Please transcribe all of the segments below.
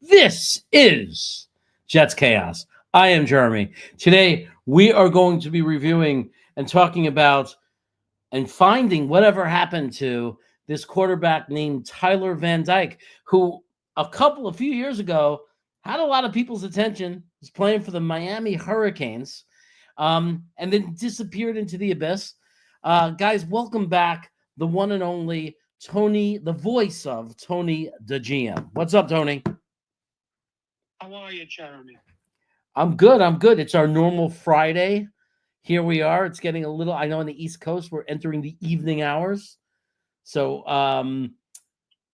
This is Jets Chaos. I am Jeremy. Today, we are going to be reviewing and talking about and finding whatever happened to this quarterback named Tyler Van Dyke, who a few years ago had a lot of people's attention, was playing for the Miami Hurricanes, and then disappeared into the abyss. Guys, welcome back, the one and only Tony, the voice of Tony the GM. What's up, Tony? How are you, Jeremy? I'm good. I'm good. It's our normal Friday. Here we are. It's getting a little, I know on the East Coast, we're entering the evening hours. So I'm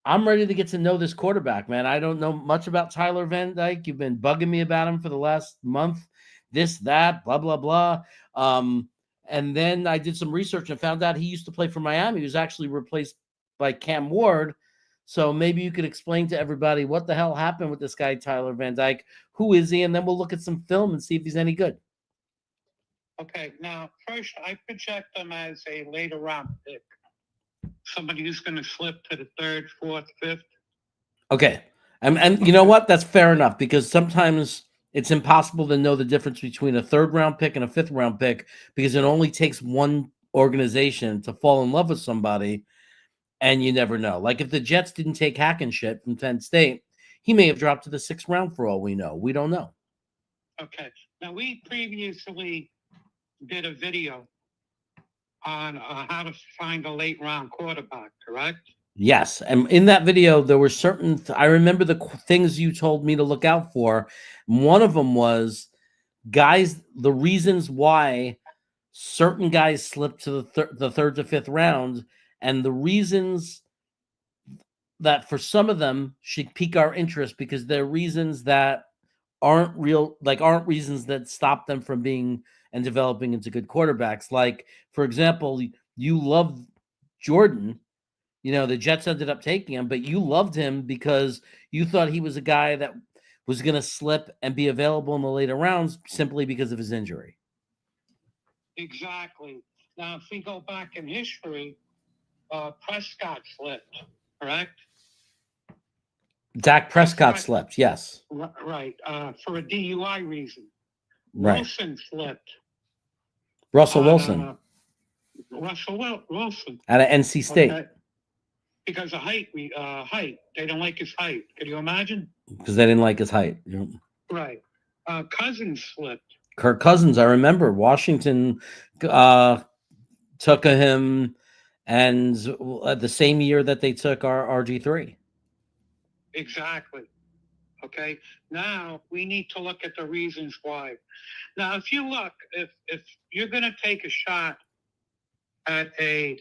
ready to get to know this quarterback, man. I don't know much about Tyler Van Dyke. You've been bugging me about him for the last month. This, that, blah, blah, blah. And then I did some research and found out he used to play for Miami. He was actually replaced by Cam Ward. So maybe you could explain to everybody what the hell happened with this guy, Tyler Van Dyke. Who is he? And then we'll look at some film and see if he's any good. Okay, now, first, I project him as a later round pick. Somebody who's going to slip to the third, fourth, fifth. Okay. And you know what? That's fair enough, because sometimes it's impossible to know the difference between a third-round pick and a fifth-round pick, because it only takes one organization to fall in love with somebody, and you never know. Like if the Jets didn't take Hackenshit from Penn State, he may have dropped to the sixth round for all we know. We don't know. Okay. Now, we previously did a video on how to find a late round quarterback, correct? Yes. And in that video, there were certain, I remember the things you told me to look out for. One of them was guys, the reasons why certain guys slipped to the third to fifth round, and the reasons that for some of them should pique our interest because they're reasons that aren't real, like aren't reasons that stop them from being and developing into good quarterbacks. Like, for example, you love Jordan. You know, the Jets ended up taking him, but you loved him because you thought he was a guy that was going to slip and be available in the later rounds simply because of his injury. Exactly. Now, if we go back in history, Prescott slipped, correct? Dak Prescott slipped, yes. Right. For a DUI reason. Right. Wilson slipped. Russell Wilson. Wilson. Out of NC State. Okay. Because of height. They don't like his height. Can you imagine? Because they didn't like his height. Right. Cousins slipped. Kirk Cousins, I remember. Washington took him, and the same year that they took our RG3. Exactly. Okay. Now we need to look at the reasons why. Now, if you look, if you're going to take a shot at a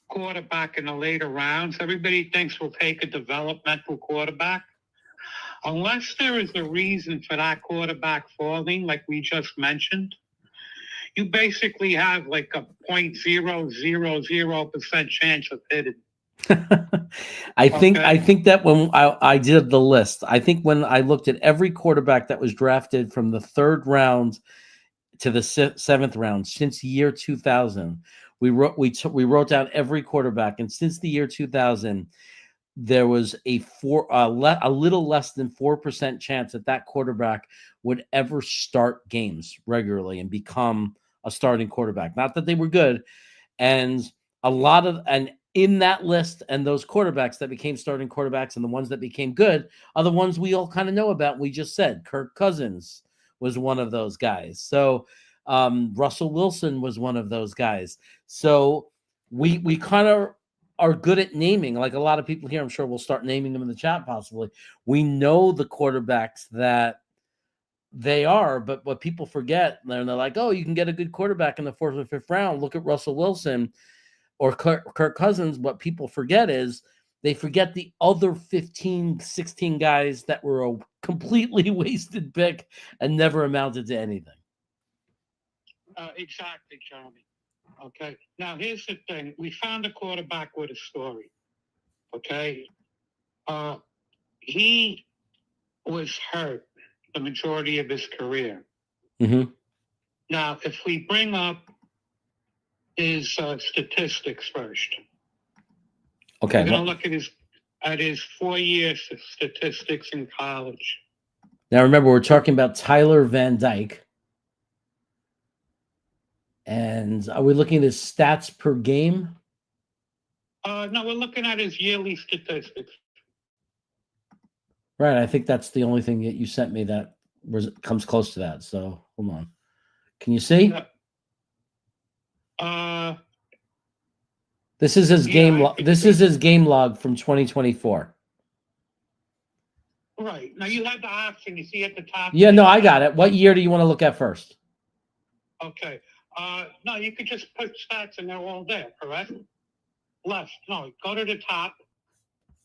quarterback in the later rounds, everybody thinks we'll take a developmental quarterback. Unless there is a reason for that quarterback falling, like we just mentioned, you basically have like a 0.000% chance of hitting. I think that when I did the list, I think when I looked at every quarterback that was drafted from the third round to the seventh round since the year 2000, we wrote down every quarterback, and since the year 2000, there was a little less than 4% chance that quarterback would ever start games regularly and become a starting quarterback. Not that they were good, and in that list and those quarterbacks that became starting quarterbacks and the ones that became good are the ones we all kind of know about. We just said Kirk Cousins was one of those guys. So Russell Wilson was one of those guys. So we kind of are good at naming, like a lot of people here. I'm sure we'll start naming them in the chat possibly. We know the quarterbacks that they are, but what people forget, they're like, oh, you can get a good quarterback in the fourth or fifth round. Look at Russell Wilson or Kirk Cousins. What people forget is they forget the other 15, 16 guys that were a completely wasted pick and never amounted to anything. Exactly, Jeremy. Okay. Now, here's the thing. We found a quarterback with a story. Okay. He was hurt the majority of his career. Mm-hmm. Now, if we bring up his statistics first. Okay. We're going to look at his at his 4-year statistics in college. Now, remember, we're talking about Tyler Van Dyke. And are we looking at his stats per game? No, we're looking at his yearly statistics. Right. I think that's the only thing that you sent me that comes close to that. So hold on. Can you see? This is his game. This is his game log from 2024. Right. Now you have the option. You see at the top. Yeah. No, I got it. What year do you want to look at first? Okay. No, you could just put stats and they're all there, correct? Left. No, go to the top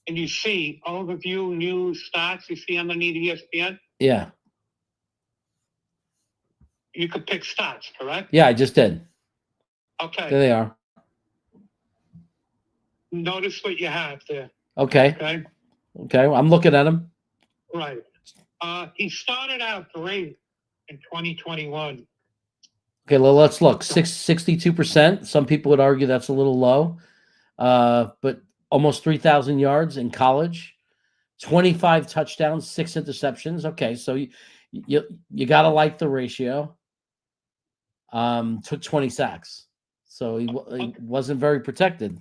and you see overview, news, stats. You see underneath ESPN? Yeah. You could pick stats, correct? Yeah, I just did. Okay. There they are. Notice what you have there. Okay. Okay. Okay. I'm looking at him. Right. He started out great in 2021. Okay, well, let's look. 62%. Some people would argue that's a little low. But almost 3,000 yards in college, 25 touchdowns, 6 interceptions. Okay, so you got to like the ratio. Took 20 sacks. So he wasn't very protected.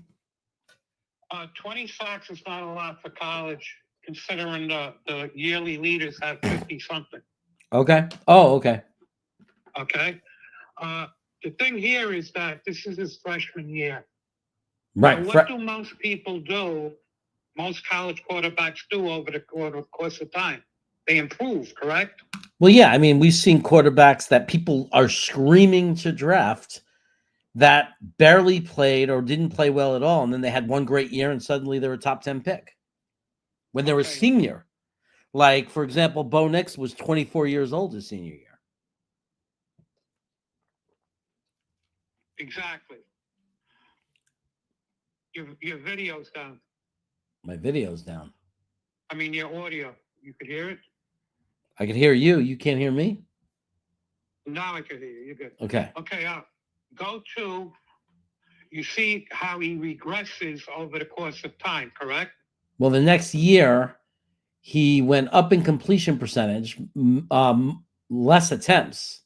20 sacks is not a lot for college, considering the yearly leaders have 50-something. Okay. Oh, okay. Okay. The thing here is that this is his freshman year. Right. Now, what do most people do, most college quarterbacks do over the course of time? They improve, correct? Well, yeah. I mean, we've seen quarterbacks that people are screaming to draft that barely played or didn't play well at all. And then they had one great year and suddenly they're a top 10 pick when they were senior. Like, for example, Bo Nix was 24 years old his senior year. Exactly. Your video's down. My video's down. I mean, your audio. You could hear it? I could hear you. You can't hear me? Now I can hear you. You're good. Okay. Okay. Go to, you see how he regresses over the course of time, correct? Well, the next year, he went up in completion percentage, less attempts.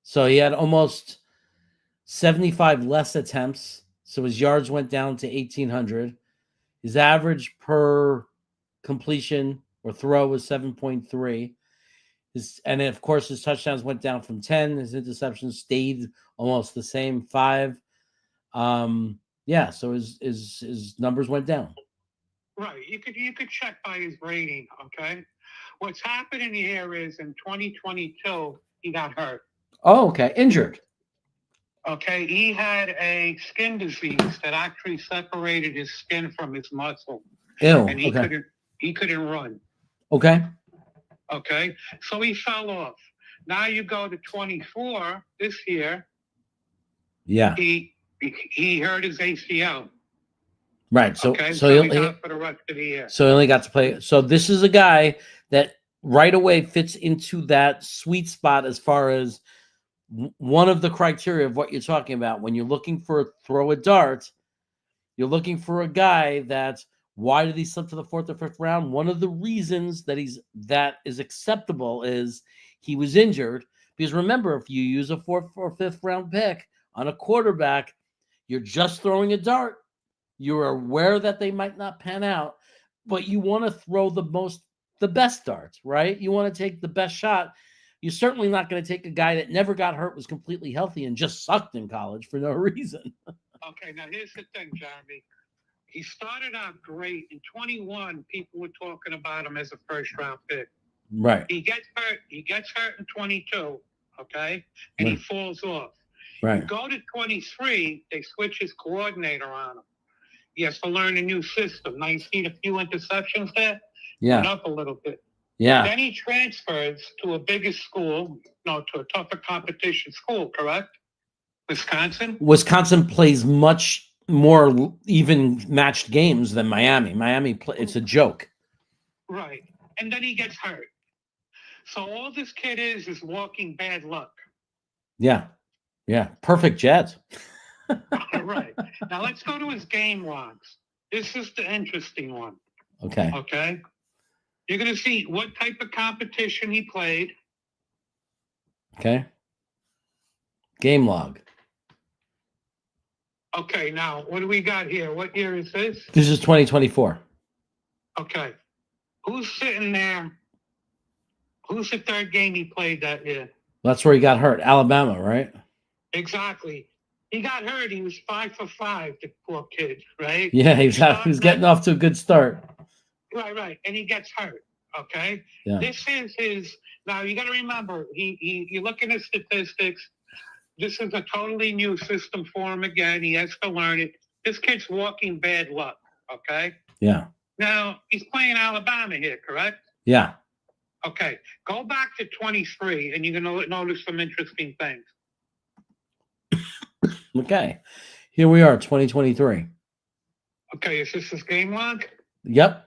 So he had almost 75 less attempts. So his yards went down to 1,800. His average per completion or throw was 7.3. And then, of course, his touchdowns went down from 10. His interceptions stayed almost the same, 5. Yeah, so his numbers went down. Right. You could check by his rating, okay? What's happening here is in 2022, he got hurt. Oh, okay. Injured. Okay. He had a skin disease that actually separated his skin from his muscle. Ew. And he couldn't run. Okay. Okay. So he fell off. Now you go to 24 this year. Yeah. He hurt his ACL. Right. So he's out for the rest of the year. So he only got to play. So this is a guy that right away fits into that sweet spot as far as one of the criteria of what you're talking about. When you're looking for throw a dart, you're looking for a guy that, why did he slip to the 4th or 5th round? One of the reasons that is acceptable is he was injured. Because remember, if you use a 4th or 5th round pick on a quarterback, you're just throwing a dart. You're aware that they might not pan out, but you want to throw the best darts, right? You want to take the best shot. You're certainly not going to take a guy that never got hurt, was completely healthy, and just sucked in college for no reason. Okay, now here's the thing, Jeremy. He started out great. In 21, people were talking about him as a first-round pick. Right. He gets hurt. He gets hurt in 22, okay? And he falls off. Right. You go to 23, they switch his coordinator on him. He has to learn a new system. Now you see a few interceptions there. Yeah. Went up a little bit. Yeah. Then he transfers to a bigger school, to a tougher competition school, correct? Wisconsin? Wisconsin plays much more even matched games than Miami. It's a joke. Right. And then he gets hurt. So all this kid is walking bad luck. Yeah. Yeah. Perfect Jets. Right. Now let's go to his game logs. This is the interesting one. Okay. Okay. You're going to see what type of competition he played. Okay. Game log. Okay, now what do we got here? What year is this? This is 2024. Okay. Who's sitting there? Who's the third game he played that year? That's where he got hurt. Alabama, right? Exactly. He got hurt. He was 5 for 5, the poor kid, right? Yeah, he was getting off to a good start. Right. And he gets hurt. Okay. Yeah. This is his. Now you got to remember, you look at his statistics. This is a totally new system for him again. He has to learn it. This kid's walking bad luck. Okay. Yeah. Now he's playing Alabama here, correct? Yeah. Okay. Go back to 23, and you're going to notice some interesting things. Okay. Here we are, 2023. Okay. Is this his game log? Yep.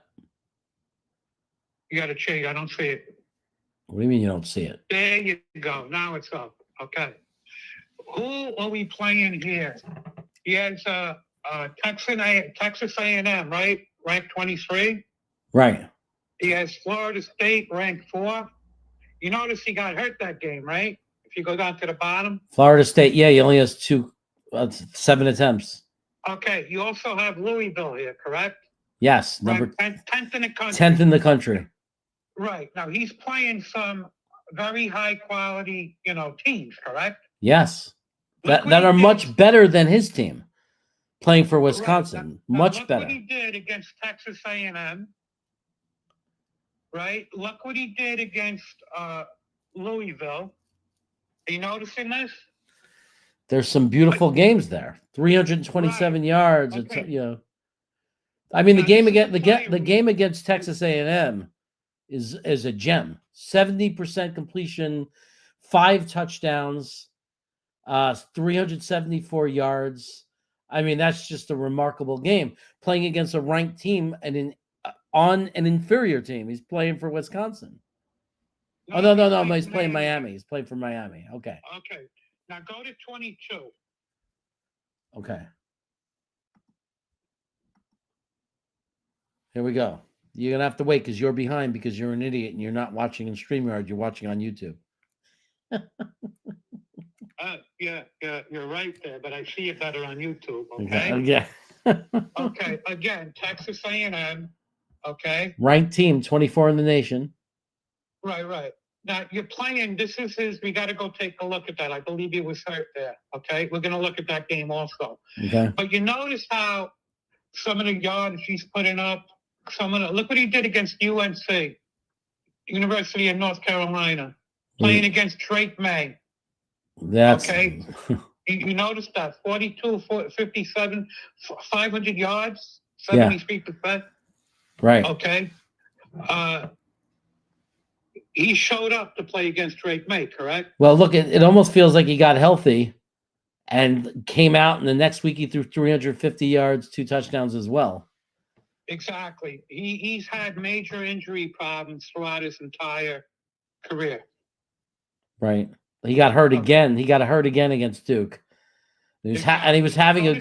You got to change. I don't see it. What do you mean you don't see it? There you go. Now it's up. Okay. Who are we playing here? He has Texas A&M, right? Ranked 23. Right. He has Florida State ranked 4. You notice he got hurt that game, right? If you go down to the bottom. Florida State, yeah, he only has 7 attempts. Okay. You also have Louisville here, correct? Yes. Number 10th in the country. 10th in the country. Right. Now he's playing some very high quality, teams, correct? Yes. That are much better than his team playing for Wisconsin. Right. Much look better. What he did against Texas A&M. Right. Look what he did against Louisville. Are you noticing this? There's some beautiful games there. 327 yards. Okay. It's I mean, the game against Texas A&M is a gem. 70% completion, 5 touchdowns, 374 yards. I mean, that's just a remarkable game. Playing against a ranked team and on an inferior team. He's playing for Wisconsin. No. He's playing Miami. He's playing for Miami. Okay. Okay. Now go to 22. Okay. Here we go. You're going to have to wait because you're behind because you're an idiot and you're not watching in StreamYard. You're watching on YouTube. Yeah, you're right there, but I see it better on YouTube, okay? Yeah. Okay, again, Texas A&M, okay? Ranked team, 24 in the nation. Right. Now, you're playing, this is we got to go take a look at that. I believe he was hurt there, okay? We're going to look at that game also. Okay. But you notice how some of the yards he's putting up, look what he did against UNC, University of North Carolina, playing against Drake May. That's okay. You notice that 42, 57, 500 yards, 73%. Right. Okay. He showed up to play against Drake May, correct? Well, look, it almost feels like he got healthy and came out, and the next week he threw 350 yards, 2 touchdowns as well. Exactly. He's had major injury problems throughout his entire career. Right. He got hurt again. He got hurt again against Duke. He was having a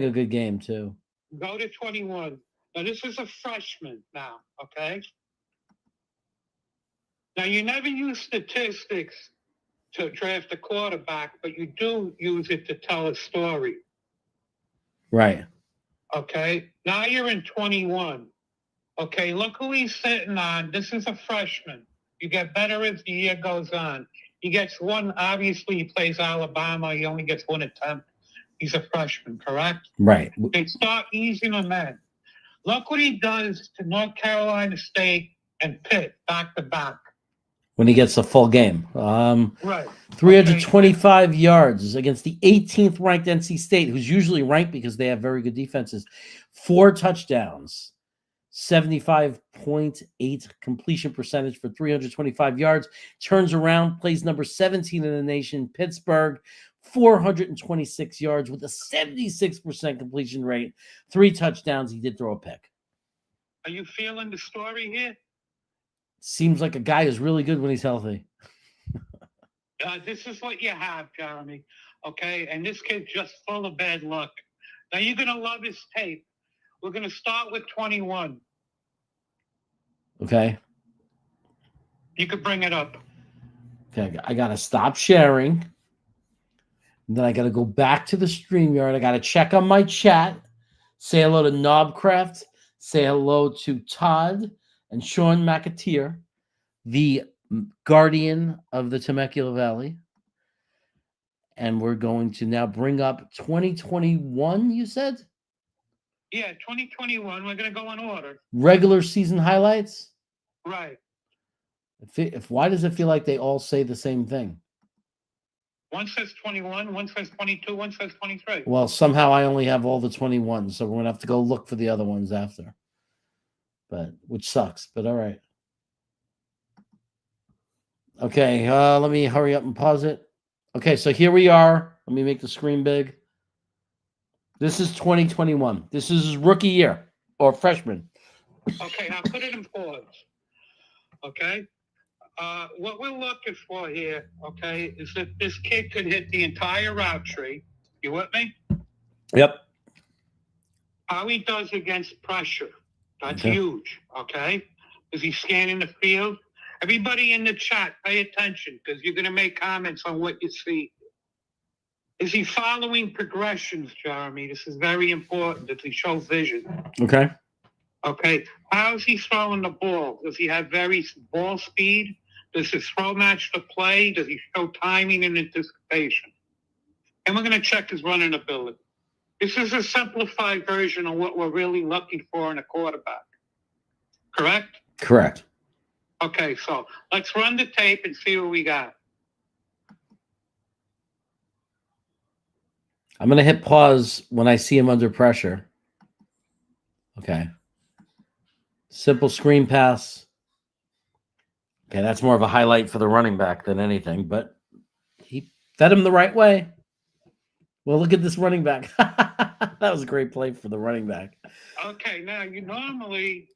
good game too. Go to 21. Now this is a freshman now, okay? Now you never use statistics to draft a quarterback, but you do use it to tell a story. Right. Okay. Now you're in 21. Okay. Look who he's sitting on. This is a freshman. You get better as the year goes on. He gets one. Obviously, he plays Alabama. He only gets 1 attempt. He's a freshman, correct? Right. They start easing him in. Look what he does to North Carolina State and Pitt back to back. When he gets a full game. Right. 325 yards against the 18th ranked NC State, who's usually ranked because they have very good defenses. 4 touchdowns, 75.8 completion percentage for 325 yards. Turns around, plays number 17 in the nation, Pittsburgh, 426 yards with a 76% completion rate. 3 touchdowns. He did throw a pick. Are you feeling the story here? Seems like a guy who's really good when he's healthy. This is what you have, Jeremy. Okay, and this kid's just full of bad luck. Now you're gonna love his tape. We're gonna start with 21. Okay. You could bring it up. Okay. I got to stop sharing. And then I got to go back to the StreamYard. I got to check on my chat. Say hello to Knobcraft. Say hello to Todd and Sean McAteer, the guardian of the Temecula Valley. And we're going to now bring up 2021, you said? Yeah, 2021. We're going to go in order. Regular season highlights? Right. Why does it feel like they all say the same thing? One says 21, one says 22, one says 23. Well, somehow I only have all the 21, so we're going to have to go look for the other ones after. Which sucks, but all right. Okay, let me hurry up and pause it. Okay, so here we are. Let me make the screen big. This is 2021. This is his rookie year or freshman. Okay, now put it in pause. Okay? What we're looking for here, okay, is that this kid could hit the entire route tree. You with me? Yep. How he does against pressure. That's Okay. huge, okay? Is he scanning the field? Everybody in the chat, pay attention because you're going to make comments on what you see. Is he following progressions, Jeremy? This is very important. Does he show vision? Okay. Okay. How is he throwing the ball? Does he have very ball speed? Does his throw match the play? Does he show timing and anticipation? And we're going to check his running ability. This is a simplified version of what we're really looking for in a quarterback. Correct? Correct. Okay, so let's run the tape and see what we got. I'm going to hit pause when I see him under pressure. Okay. Simple screen pass. Okay, that's more of a highlight for the running back than anything, but he fed him the right way. Well, look at this running back. That was a great play for the running back. Okay, now you normally,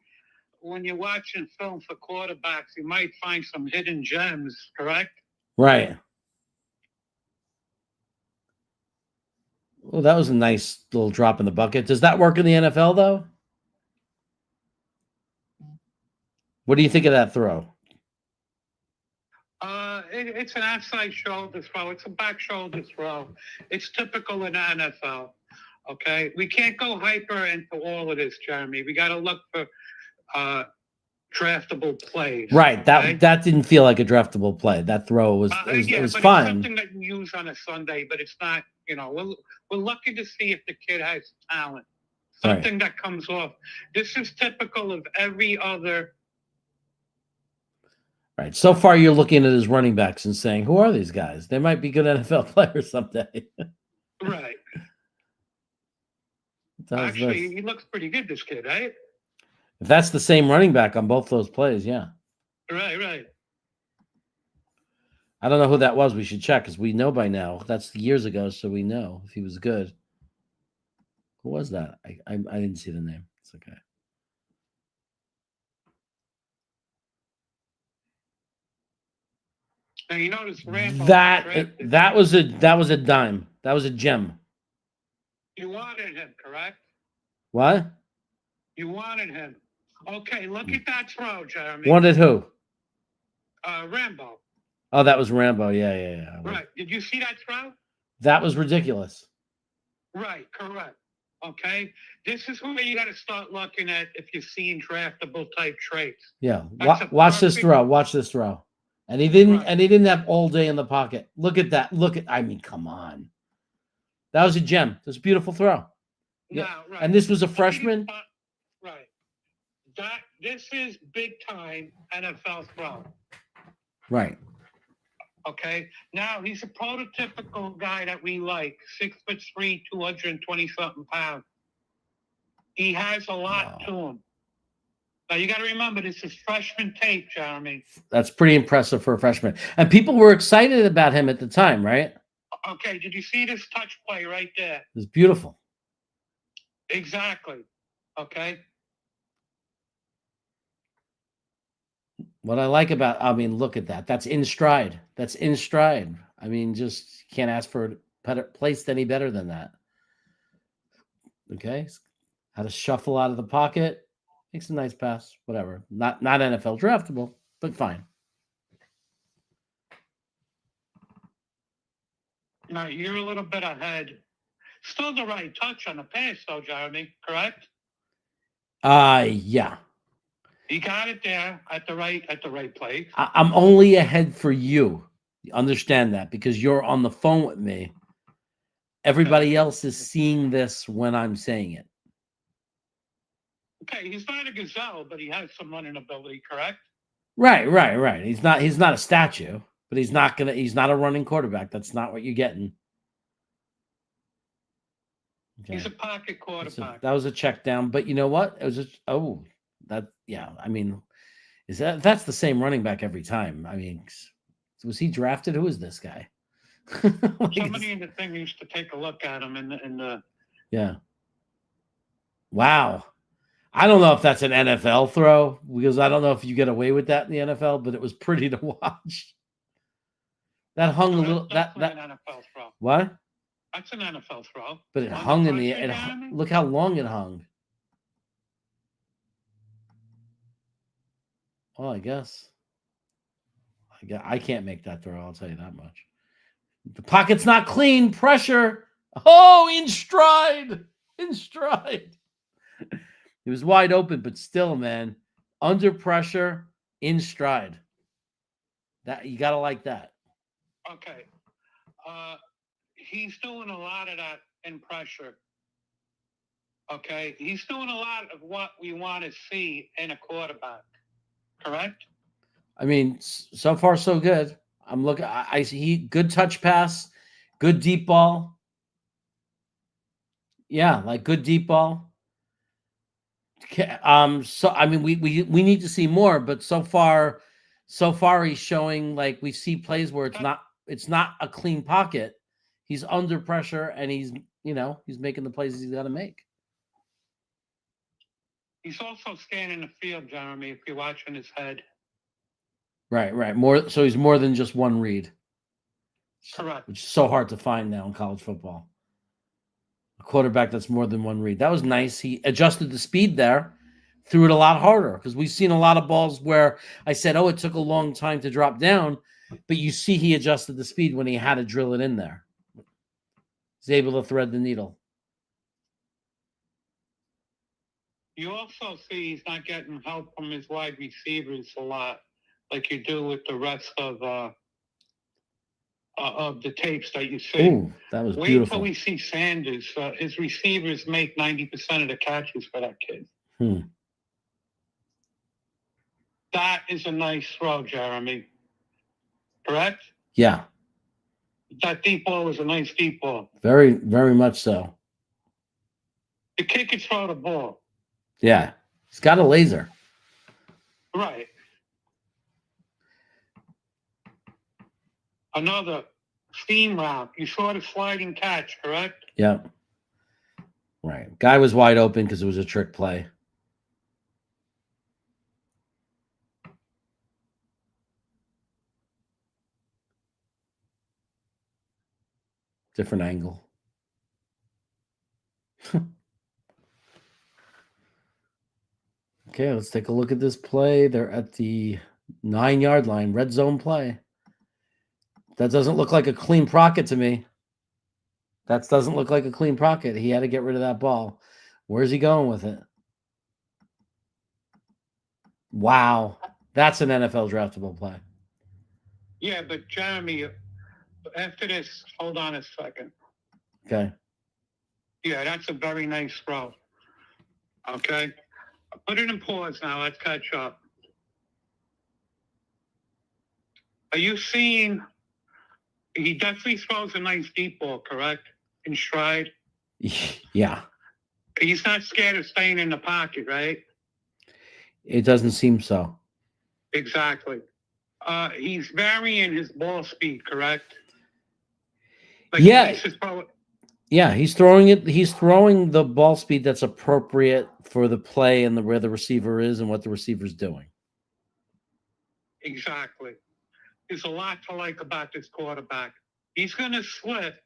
when you're watching film for quarterbacks, you might find some hidden gems, correct? Right. Well, that was a nice little drop in the bucket. Does that work in the NFL, though? What do you think of that throw? It's an outside shoulder throw. It's a back shoulder throw. It's typical in the NFL. Okay, we can't go hyper into all of this, Jeremy. We got to look for draftable plays. Right. Okay? That didn't feel like a draftable play. That throw was it was but fine. It's something that you use on a Sunday, but it's not. You know, we're looking to see if the kid has talent. Something that comes off. This is typical of every other. Right. So far, you're looking at his running backs and saying, "Who are these guys? They might be good NFL players someday." Right. Actually, he looks pretty good, this kid, right? If that's the same running back on both those plays, yeah. Right. I don't know who that was. We should check because we know by now. That's years ago, so we know if he was good. Who was that? I didn't see the name. It's okay. Now you notice Rambo that was a dime. That was a gem. You wanted him, correct? What? You wanted him. Okay, look at that throw, Jeremy. Wanted who? Rambo. Oh, that was Rambo. Yeah. Right. Did you see that throw? That was ridiculous. Right, correct. Okay. This is where you got to start looking at if you're seeing draftable type traits. Yeah. Watch this throw. Watch this throw. And he didn't. Right. And he didn't have all day in the pocket. Look at that. I mean, come on. That was a gem. It was a beautiful throw. Yeah. Now, right. And this was a freshman. Right. This is big time NFL throw. Right. Okay. Now he's a prototypical guy that we like. 6'3", 220-something pounds. He has a lot to him. Now you got to remember this is freshman tape, Jeremy. That's pretty impressive for a freshman. And people were excited about him at the time, right? Okay. Did you see this touch play right there? It was beautiful. Exactly. Okay. What I like look at that. That's in stride. I mean, just can't ask for a placed any better than that. Okay. How to shuffle out of the pocket. Makes a nice pass. Whatever. Not NFL draftable, but fine. Now you're a little bit ahead. Still the right touch on the pass, though, Jeremy. Correct? Yeah. You got it there at the right place. I'm only ahead for you. You understand that because you're on the phone with me. Everybody else is seeing this when I'm saying it. Okay, he's not a gazelle, but he has some running ability, correct? Right. He's not a statue, but he's not a running quarterback. That's not what you're getting. Okay. He's a pocket quarterback. That was a check down, but you know what? It was I mean, that's the same running back every time. I mean, was he drafted? Who is this guy? Somebody in the thing used to take a look at him in the Yeah. Wow. I don't know if that's an NFL throw because I don't know if you get away with that in the NFL, but it was pretty to watch. That hung a little. That's an NFL throw. What? That's an NFL throw. But it hung in the. Look how long it hung. Well, I guess. I can't make that throw. I'll tell you that much. The pocket's not clean. Pressure. Oh, in stride. He was wide open, but still, man, under pressure, in stride. That you gotta like that. Okay. He's doing a lot of that in pressure. Okay. He's doing a lot of what we want to see in a quarterback. Correct? I mean, so far so good. I'm looking. I see good touch pass, good deep ball. Yeah, like good deep ball. So I mean, we need to see more, but so far he's showing like we see plays where it's not a clean pocket. He's under pressure and he's making the plays he's got to make. He's also scanning the field, Jeremy, if you're watching his head. Right. More so he's more than just one read. Correct. Which is so hard to find now in college football. A quarterback that's more than one read. That was nice. He adjusted the speed there, threw it a lot harder because we've seen a lot of balls where I said, it took a long time to drop down, but you see he adjusted the speed when he had to drill it in there. He's able to thread the needle. You also see he's not getting help from his wide receivers a lot, like you do with the rest of the tapes that you see. Ooh, that was beautiful. Wait till we see Sanders. His receivers make 90% of the catches for that kid. That is a nice throw, Jeremy. Correct? Yeah. That deep ball is a nice deep ball. Very, very much so. The kid can throw the ball. Yeah. He's got a laser. Right. Another steam route. You saw the sliding catch, correct? Yeah. Right. Guy was wide open because it was a trick play. Different angle. Okay, let's take a look at this play. They're at the 9-yard line, red zone play. That doesn't look like a clean pocket to me. That doesn't look like a clean pocket. He had to get rid of that ball. Where's he going with it? Wow. That's an NFL draftable play. Yeah, but Jeremy, after this, hold on a second. Okay. Yeah, that's a very nice throw. Okay. Put it in pause now. Let's catch up. Are you seeing? He definitely throws a nice deep ball, correct? In stride. Yeah. He's not scared of staying in the pocket, right? It doesn't seem so. Exactly. He's varying his ball speed, correct? Like yeah. Yeah, he's throwing it. He's throwing the ball speed that's appropriate for the play and where the receiver is and what the receiver's doing. Exactly. There's a lot to like about this quarterback. He's going to slip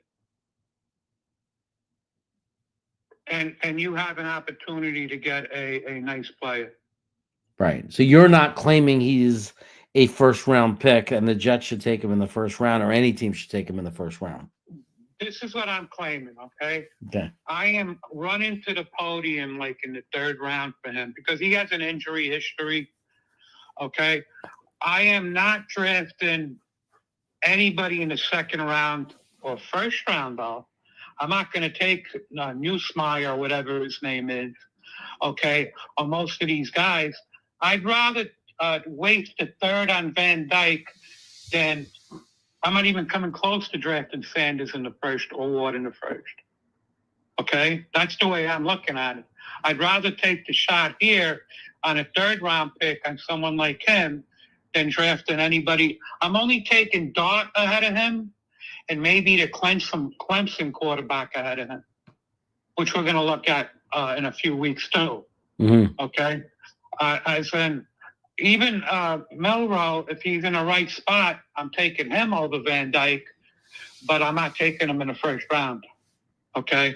and you have an opportunity to get a nice player. Right. So you're not claiming he's a first round pick and the Jets should take him in the first round, or any team should take him in the first round. This is what I'm claiming, okay? Okay. I am running to the podium like in the third round for him because he has an injury history, okay? I am not drafting anybody in the second round or first round, though. I'm not going to take Newsmeyer or whatever his name is, okay, or most of these guys. I'd rather waste a third on Van Dyke than I'm not even coming close to drafting Sanders in the first or Ward in the first. Okay? That's the way I'm looking at it. I'd rather take the shot here on a third round pick on someone like him than drafting anybody. I'm only taking Dart ahead of him and maybe the Clemson quarterback ahead of him, which we're going to look at in a few weeks too. Mm-hmm. Okay? As in, even Milrow, if he's in the right spot, I'm taking him over Van Dyke, but I'm not taking him in the first round. Okay?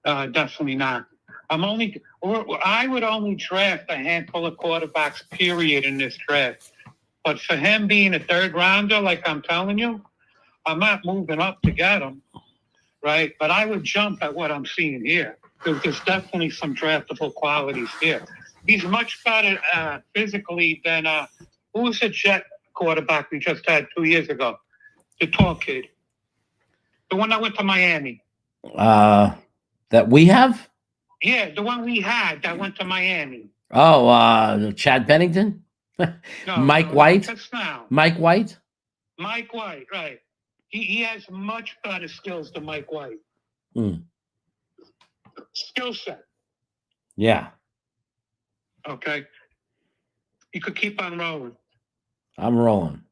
Definitely not. I would only draft a handful of quarterbacks, period, in this draft. But for him being a third rounder, like I'm telling you, I'm not moving up to get him, right? But I would jump at what I'm seeing here. There's definitely some draftable qualities here. He's much better physically than who was the Jet quarterback we just had 2 years ago? The tall kid. The one that went to Miami. That we have? Yeah, the one we had that went to Miami. Oh, Chad Pennington? No, Mike no, White? That's now. Mike White? Mike White, right. He has much better skills than Mike White. Mm. Skill set. Yeah. Okay. You could keep on rolling. I'm rolling.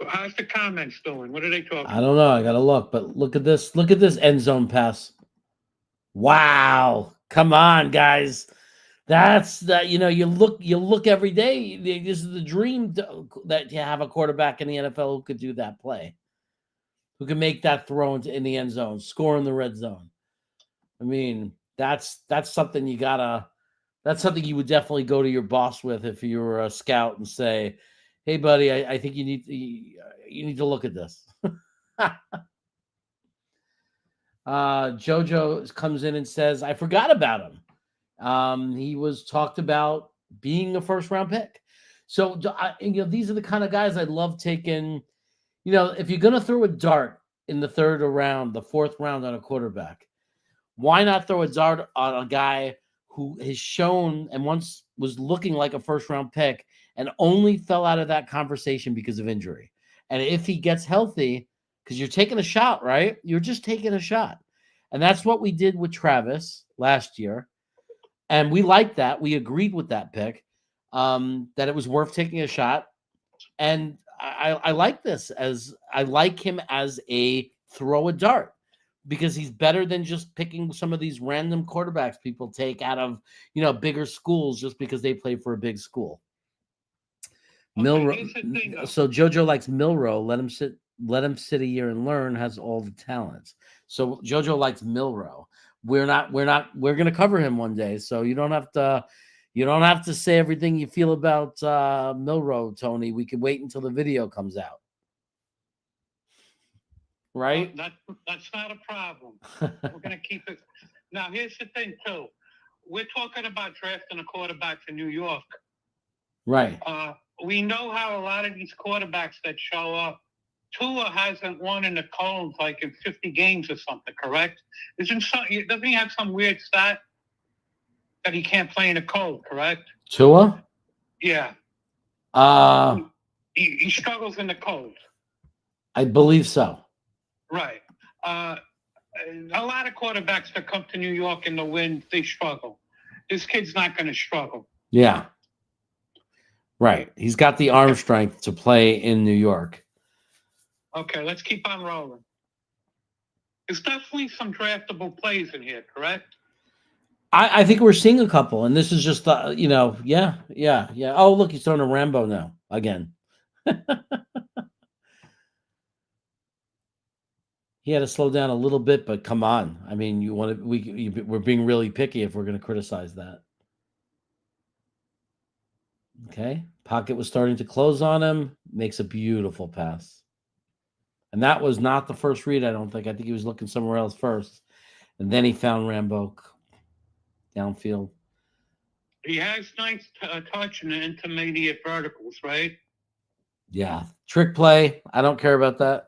How's the comments doing? What are they talking about? I don't know. I got to look, but look at this. Look at this end zone pass. Wow. Come on, guys. That's that. You look every day. This is the dream that you have a quarterback in the NFL who could do that play, who can make that throw in the end zone, score in the red zone. I mean, that's something that's something you would definitely go to your boss with if you were a scout and say, "Hey, buddy, I think you need to look at this." Jojo comes in and says, "I forgot about him. He was talked about being a first round pick." So, these are the kind of guys I love taking. If you're going to throw a dart in the third round, the fourth round on a quarterback, why not throw a dart on a guy who has shown and once was looking like a first round pick and only fell out of that conversation because of injury? And if he gets healthy, because you're taking a shot, right? You're just taking a shot. And that's what we did with Travis last year. And we liked that. We agreed with that pick, that it was worth taking a shot. And I like this I like him as a throw a dart, because he's better than just picking some of these random quarterbacks people take out of, bigger schools just because they play for a big school. Milrow. So Jojo likes Milrow. Let him sit a year and learn. Has all the talents. So Jojo likes Milrow. We're going to cover him one day. So you don't have to say everything you feel about Milrow, Tony. We can wait until the video comes out. Right? That's not a problem. We're going to keep it. Now, here's the thing, too. We're talking about drafting a quarterback for New York. Right. We know how a lot of these quarterbacks that show up, Tua hasn't won in the cold like in 50 games or something, correct? Doesn't he have some weird stat that he can't play in the cold, correct? Tua? Yeah. He struggles in the cold. I believe so. Right. A lot of quarterbacks that come to New York in the wind, they struggle. This kid's not going to struggle. Yeah. Right. He's got the arm strength to play in New York. Okay, let's keep on rolling. There's definitely some draftable plays in here, correct? I think we're seeing a couple, and this is just yeah. Oh, look, he's throwing a Rambo now again. He had to slow down a little bit, but come on. I mean, we're being really picky if we're going to criticize that. Okay. Pocket was starting to close on him. Makes a beautiful pass. And that was not the first read, I don't think. I think he was looking somewhere else first. And then he found Rambo downfield. He has nice touch in the intermediate verticals, right? Yeah. Trick play. I don't care about that.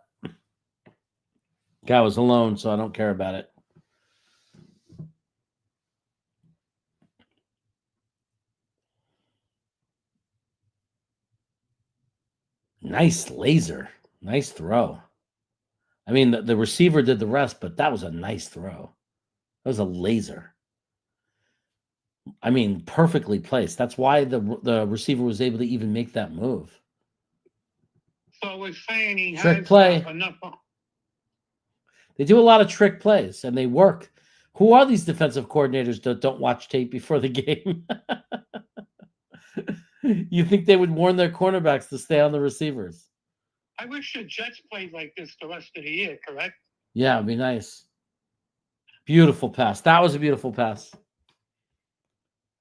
Guy was alone, so I don't care about it. Nice laser. Nice throw. I mean, the receiver did the rest, but that was a nice throw. That was a laser. I mean, perfectly placed. That's why the receiver was able to even make that move. So we're saying he Trick has play. enough. They do a lot of trick plays, and they work. Who are these defensive coordinators that don't watch tape before the game? You think they would warn their cornerbacks to stay on the receivers? I wish the Jets played like this the rest of the year, correct? Yeah, it'd be nice. Beautiful pass. That was a beautiful pass.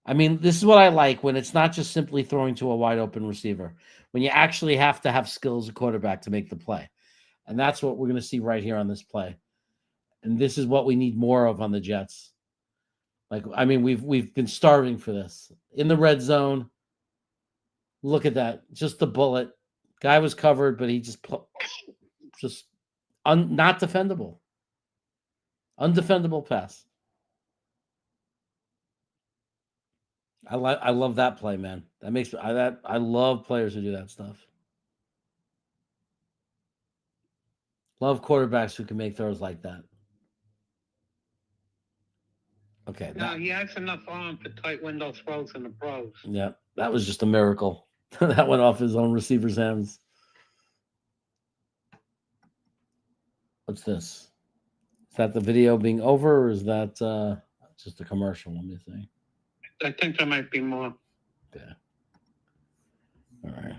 I mean, this is what I like when it's not just simply throwing to a wide open receiver, when you actually have to have skill as a quarterback to make the play. And that's what we're going to see right here on this play. And this is what we need more of on the Jets. Like, I mean, we've been starving for this. In the red zone, look at that. Just the bullet. Guy was covered, but he just not defendable. Undefendable pass. I love that play, man. That makes I love players who do that stuff. Love quarterbacks who can make throws like that. Okay. Now he has enough arm for tight window throws in the pros. Yeah, that was just a miracle. That went off his own receiver's hands. What's this? Is that the video being over, or is that just a commercial? Let me see. I think there might be more. Yeah. All right.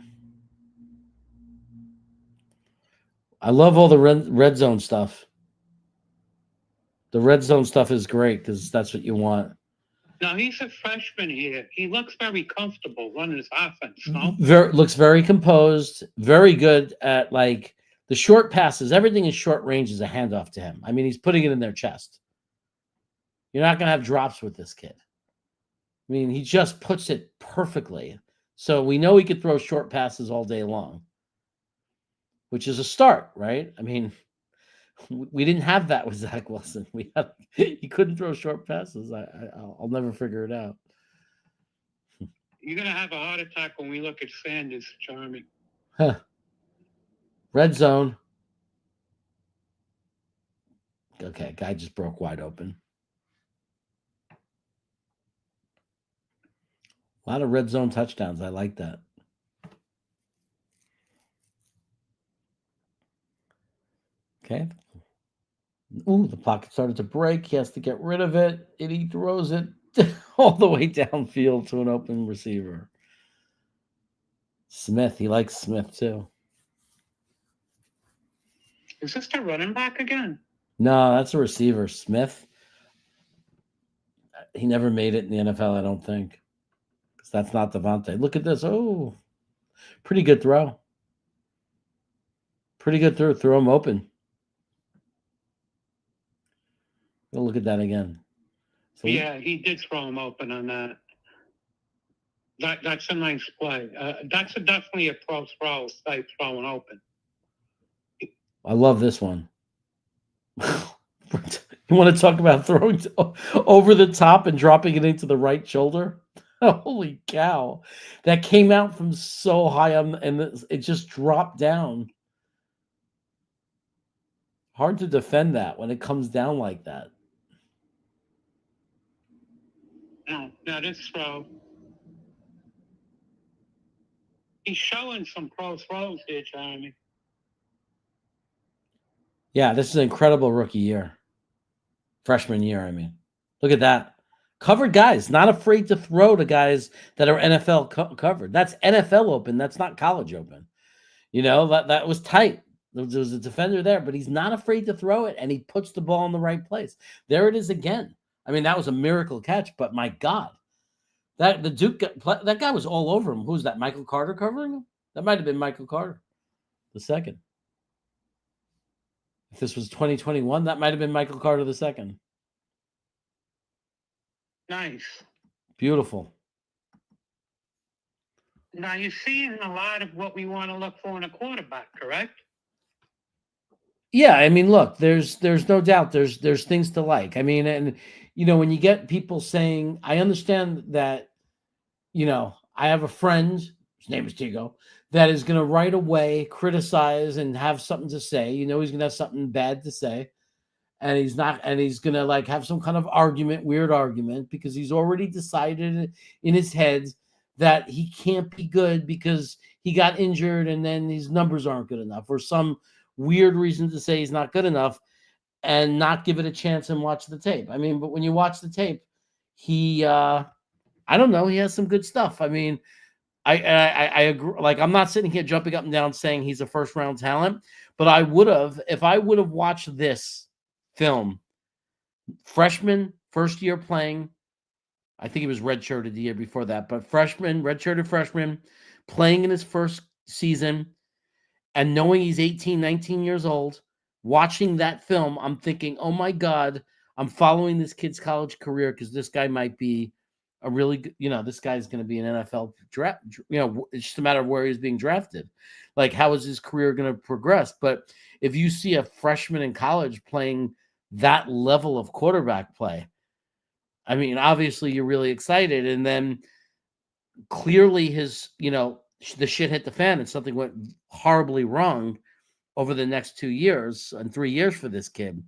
I love all the red zone stuff. The red zone stuff is great because that's what you want. Now he's a freshman here. He looks very comfortable running his offense. No, Looks very composed. Very good at like the short passes. Everything in short range is a handoff to him. I mean, he's putting it in their chest. You're not gonna have drops with this kid. I mean, he just puts it perfectly. So we know he could throw short passes all day long, which is a start, right? I mean, we didn't have that with Zach Wilson. He couldn't throw short passes. I'll never figure it out. you're gonna have a heart attack when we look at Sanders, Jeremy. Huh. Red zone. Okay, guy just broke wide open. A lot of red zone touchdowns. I like that. Okay. Ooh, the pocket started to break. He has to get rid of it, and he throws it all the way downfield to an open receiver. Smith. He likes Smith, too. Is this the running back again? No, that's a receiver. Smith. He never made it in the NFL, I don't think. Because that's not Devontae. Look at this. Oh, pretty good throw. Pretty good throw. Throw him open. Go look at that again. So yeah, he did throw him open on that. That's a nice play. That's definitely a pro throw, type throwing open. I love this one. You want to talk about throwing over the top and dropping it into the right shoulder? Holy cow. That came out from so high on, and it just dropped down. Hard to defend that when it comes down like that. Now this throw. He's showing some pro throws here, Jeremy. Yeah, this is an incredible rookie year. Freshman year, I mean. Look at that. Covered guys, not afraid to throw to guys that are NFL covered. That's NFL open. That's not college open. You know, that was tight. There was a defender there, but he's not afraid to throw it, and he puts the ball in the right place. There it is again. I mean, that was a miracle catch, but my God, that the Duke that guy was all over him. Who's that? Michael Carter covering him? That might have been Michael Carter, the second. If this was 2021, that might have been Michael Carter the second. Nice. Beautiful. Now you're seeing a lot of what we want to look for in a quarterback, correct? Yeah, I mean, look, there's no doubt there's things to like. I mean, and when you get people saying, I understand that, I have a friend, his name is Tigo, that is going to right away criticize and have something to say. He's going to have something bad to say, and he's going to like have some kind of weird argument, because he's already decided in his head that he can't be good because he got injured and then his numbers aren't good enough, or some weird reason to say he's not good enough, and not give it a chance and watch the tape. I mean, but when you watch the tape, he I don't know, he has some good stuff. I mean, I agree. Like, I'm not sitting here jumping up and down saying he's a first round talent, but I would have, if I would have watched this film, freshman, first year playing, I think he was redshirted the year before that, but redshirted freshman, playing in his first season, and knowing he's 18, 19 years old, watching that film, I'm thinking, oh my God, I'm following this kid's college career, because this guy might be a really good, this guy's going to be an NFL draft. It's just a matter of where he's being drafted. Like, how is his career going to progress? But if you see a freshman in college playing that level of quarterback play, I mean, obviously you're really excited. And then clearly his, the shit hit the fan and something went horribly wrong over the next 2 years and 3 years for this kid,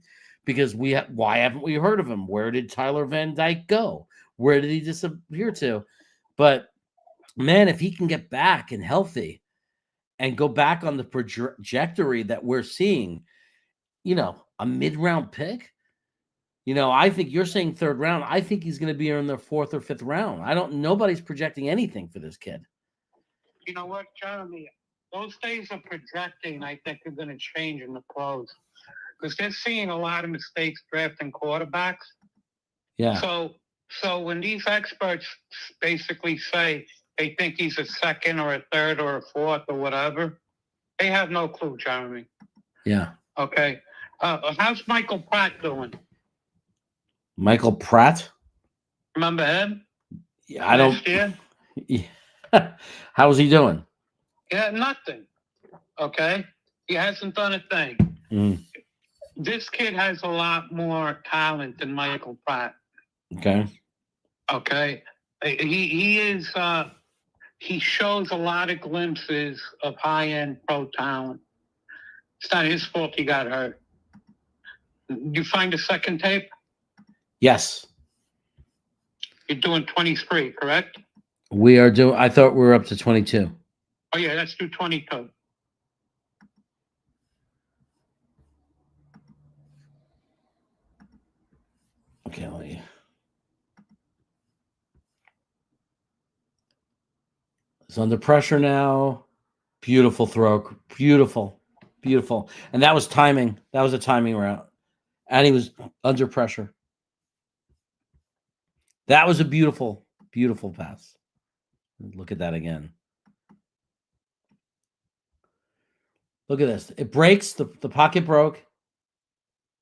because why haven't we heard of him? Where did Tyler Van Dyke go? Where did he disappear to? But man, if he can get back and healthy and go back on the trajectory that we're seeing, a mid-round pick, I think you're saying third round. I think he's going to be in the fourth or fifth round. Nobody's projecting anything for this kid. You know what, Jeremy? Those days of projecting, I think, are going to change in the pros, because they're seeing a lot of mistakes drafting quarterbacks. Yeah. So when these experts basically say they think he's a second or a third or a fourth or whatever, they have no clue, Jeremy. Yeah. Okay. How's Michael Pratt doing? Michael Pratt? Remember him? Yeah, I don't. Yeah. How's he doing? Yeah, nothing. Okay. He hasn't done a thing. Mm. This kid has a lot more talent than Michael Pratt. Okay. Okay. He is, he shows a lot of glimpses of high-end pro talent. It's not his fault he got hurt. Did you find a second tape? Yes. You're doing 23, correct? We are doing, I thought we were up to 22. Oh, yeah, let's do 22. Okay, let me. It's under pressure now. Beautiful throw. Beautiful. And that was timing. That was a timing route. And he was under pressure. That was a beautiful pass. Look at that again. Look at this. It breaks. The pocket broke.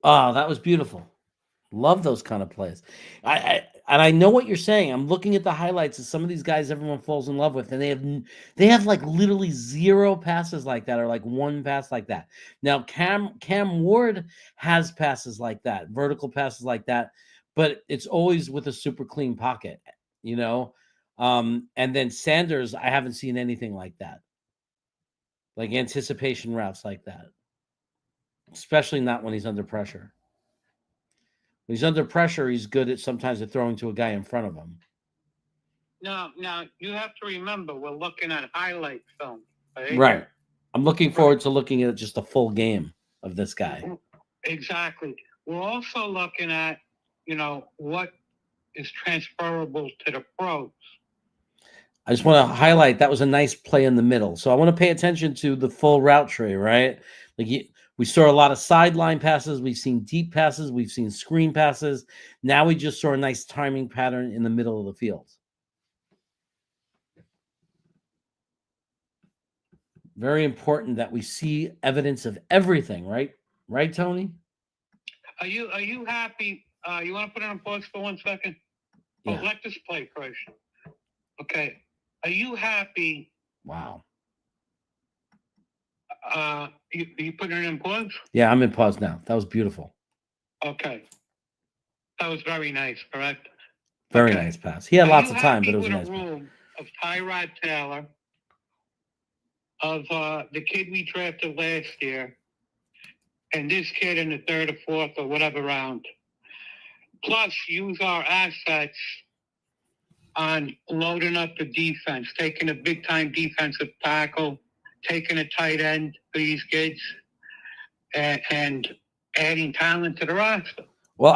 Oh, that was beautiful. Love those kind of plays. I know what you're saying. I'm looking at the highlights of some of these guys everyone falls in love with, and they have like literally zero passes like that, or like one pass like that. Now Cam Ward has passes like that, vertical passes like that, but it's always with a super clean pocket, and then Sanders, I haven't seen anything like that, like anticipation routes like that, especially not when he's under pressure. When he's under pressure, he's good at sometimes at throwing to a guy in front of him. Now you have to remember, we're looking at highlight film. Right. I'm looking forward to looking at just a full game of this guy. Exactly. We're also looking at, what is transferable to the pros. I just want to highlight that was a nice play in the middle. So I want to pay attention to the full route tree, right? We saw a lot of sideline passes. We've seen deep passes. We've seen screen passes. Now we just saw a nice timing pattern in the middle of the field. Very important that we see evidence of everything, right? Right, Tony? Are you happy? You want to put it on pause for 1 second? Oh, Yeah. let this play first. Okay. Are you happy? Wow. You put it in pause? Yeah, I'm in pause now. That was beautiful. Okay. That was very nice, correct? Very Okay. nice pass. He had Are lots you of time, but happy it was a with nice a pass. room of Tyrod Taylor, of the kid we drafted last year, and this kid in the third or fourth or whatever round? Plus, use our assets on loading up the defense, taking a big-time defensive tackle, taking a tight end for these kids, and adding talent to the roster. Well,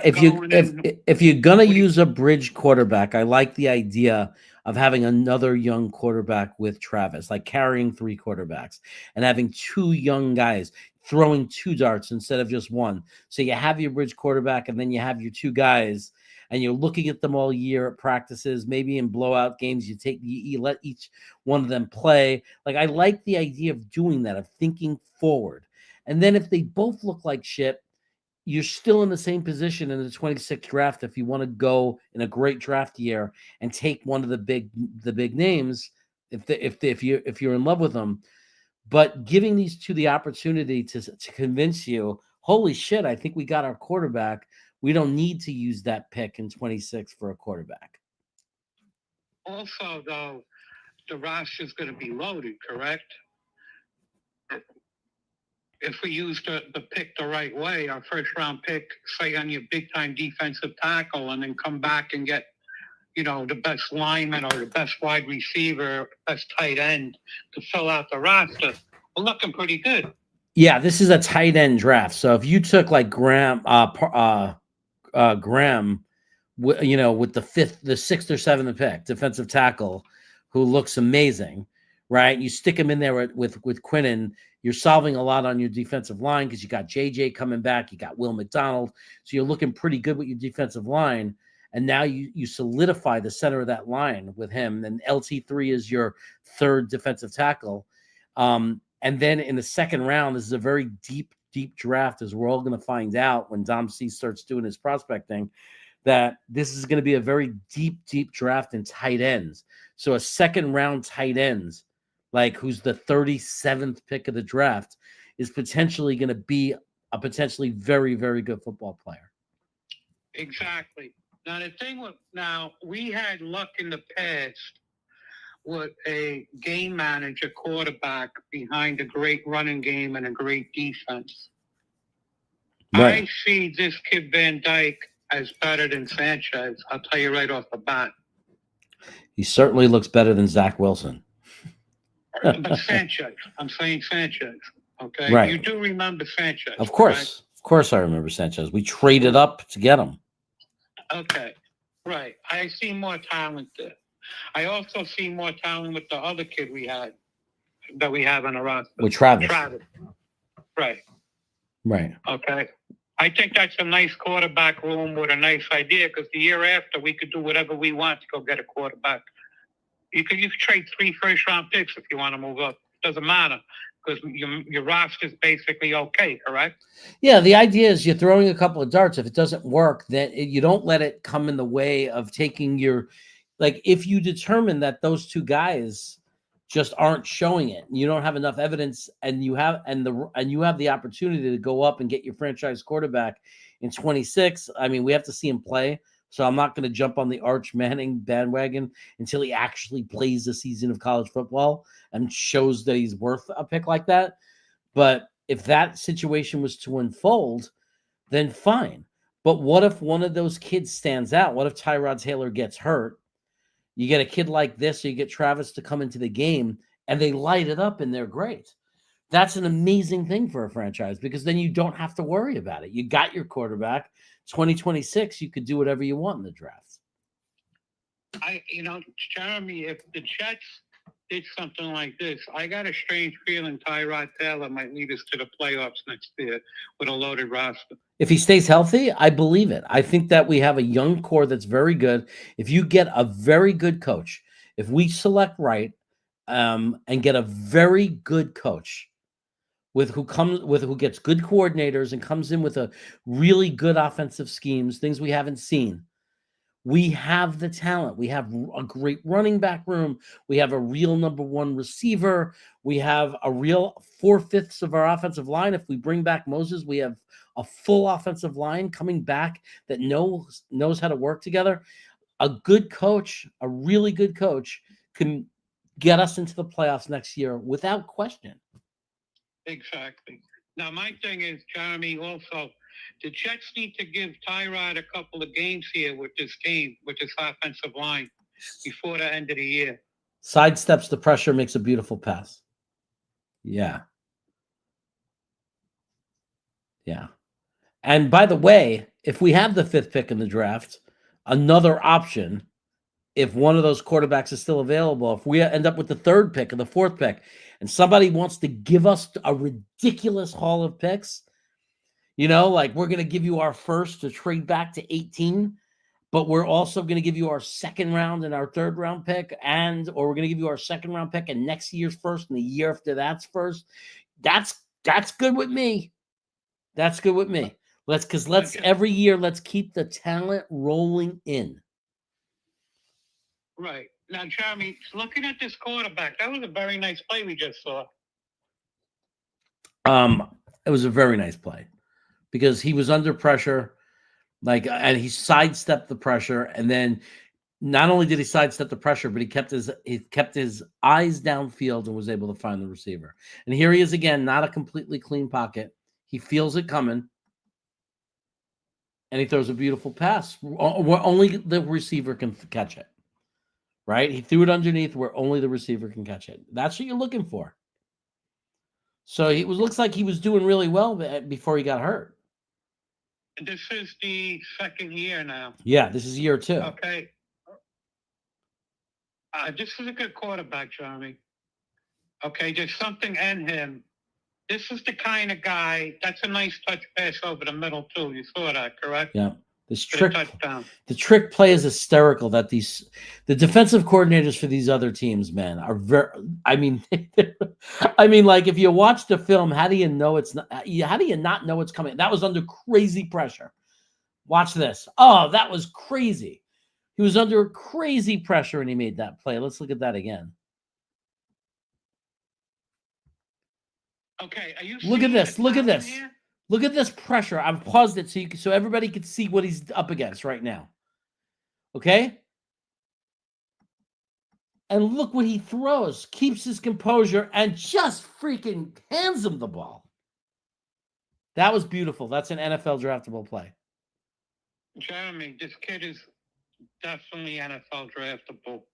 if you're gonna use a bridge quarterback, I like the idea of having another young quarterback with Travis, like carrying 3 quarterbacks and having 2 young guys throwing 2 darts instead of just 1. So you have your bridge quarterback and then you have your 2 guys and you're looking at them all year at practices, maybe in blowout games, you let each one of them play. Like I like the idea of doing that, of thinking forward. And then if they both look like shit, you're still in the same position in the 26th draft if you want to go in a great draft year and take one of the big names if you're in love with them. But giving these two the opportunity to convince you, holy shit, I think we got our quarterback. We don't need to use that pick in 26 for a quarterback. Also, though, the roster is going to be loaded, correct? If we use the pick the right way, our first round pick, say on your big time defensive tackle, and then come back and get, the best lineman or the best wide receiver, best tight end to fill out the roster, we're looking pretty good. Yeah, this is a tight end draft. So if you took like Graham, with the 6th or 7th pick, defensive tackle, who looks amazing, right? You stick him in there with Quinnen. You're solving a lot on your defensive line because you got JJ coming back, you got Will McDonald, so you're looking pretty good with your defensive line. And now you solidify the center of that line with him. And LT3 is your 3rd defensive tackle. And then in the 2nd round, this is a very deep draft, as we're all going to find out when Dom C starts doing his prospecting, that this is going to be a very deep draft in tight ends. So a 2nd round tight ends, like who's the 37th pick of the draft, is potentially going to be a potentially very, very good football player. Exactly. Now we had luck in the past with a game manager quarterback behind a great running game and a great defense. Right. I see this kid Van Dyke as better than Sanchez. I'll tell you right off the bat. He certainly looks better than Zach Wilson. But Sanchez, I'm saying Sanchez. Okay, right. You do remember Sanchez, of course, right? Of course, I remember Sanchez. We traded up to get him. Okay, right. I see more talent there. I also see more talent with the other kid that we have on the roster. With Travis. Right. Right. Okay. I think that's a nice quarterback room with a nice idea because the year after we could do whatever we want to go get a quarterback. You could trade 3 first-round picks if you want to move up. Doesn't matter because your roster is basically okay, correct? Yeah, the idea is you're throwing a couple of darts. If it doesn't work, then you don't let it come in the way of taking your – like if you determine that those 2 guys just aren't showing it, you don't have enough evidence, and you have the opportunity to go up and get your franchise quarterback in 26. I mean, we have to see him play. So I'm not going to jump on the Arch Manning bandwagon until he actually plays the season of college football and shows that he's worth a pick like that. But if that situation was to unfold, then fine. But what if one of those kids stands out? What if Tyrod Taylor gets hurt? You get a kid like this, or you get Travis to come into the game, and they light it up, and they're great. That's an amazing thing for a franchise because then you don't have to worry about it. You got your quarterback. 2026, you could do whatever you want in the draft. Jeremy, if the Jets did something like this, I got a strange feeling Tyrod Taylor might lead us to the playoffs next year with a loaded roster. If he stays healthy, I believe it. I think that we have a young core that's very good. If you get a very good coach, if we select right, and get a very good coach who gets good coordinators and comes in with a really good offensive schemes, things we haven't seen. We have the talent. We have a great running back room. We have a real number one receiver. We have a real 4/5 of our offensive line. If we bring back Moses, we have a full offensive line coming back that knows how to work together. A good coach, a really good coach, can get us into the playoffs next year without question. Exactly. Now, my thing is, Jeremy, also, the Jets need to give Tyrod a couple of games here with this offensive line before the end of the year. Sidesteps the pressure, makes a beautiful pass. Yeah. Yeah. And by the way, if we have the 5th pick in the draft, another option, if one of those quarterbacks is still available, if we end up with the 3rd pick or the 4th pick, and somebody wants to give us a ridiculous haul of picks, like we're going to give you our first to trade back to 18, but we're also going to give you our 2nd round and our 3rd round pick, or we're going to give you our 2nd round pick and next year's first and the year after that's first. That's good with me. That's good with me. Let's every year, let's keep the talent rolling in. Right. Now, Jeremy, looking at this quarterback, that was a very nice play we just saw. It was a very nice play because he was under pressure, and he sidestepped the pressure, and then not only did he sidestep the pressure, but he kept his eyes downfield and was able to find the receiver. And here he is again, not a completely clean pocket. He feels it coming, and he throws a beautiful pass where only the receiver can catch it. Right? He threw it underneath where only the receiver can catch it. That's what you're looking for. So looks like he was doing really well before he got hurt. And this is the 2nd year now. Yeah, this is year 2. Okay. This is a good quarterback, Jeremy. Okay, there's something in him. This is the kind of guy, that's a nice touch pass over the middle, too. You saw that, correct? Yeah. The trick play is hysterical that the defensive coordinators for these other teams, man, are very, like if you watch the film, how do you not know it's coming? That was under crazy pressure. Watch this. Oh, that was crazy. He was under crazy pressure and he made that play. Let's look at that again. Okay. Look at this. Look at this. Here? Look at this pressure. I've paused it so everybody could see what he's up against right now. Okay? And look what he throws. Keeps his composure and just freaking hands him the ball. That was beautiful. That's an NFL draftable play. Jeremy, this kid is definitely NFL draftable.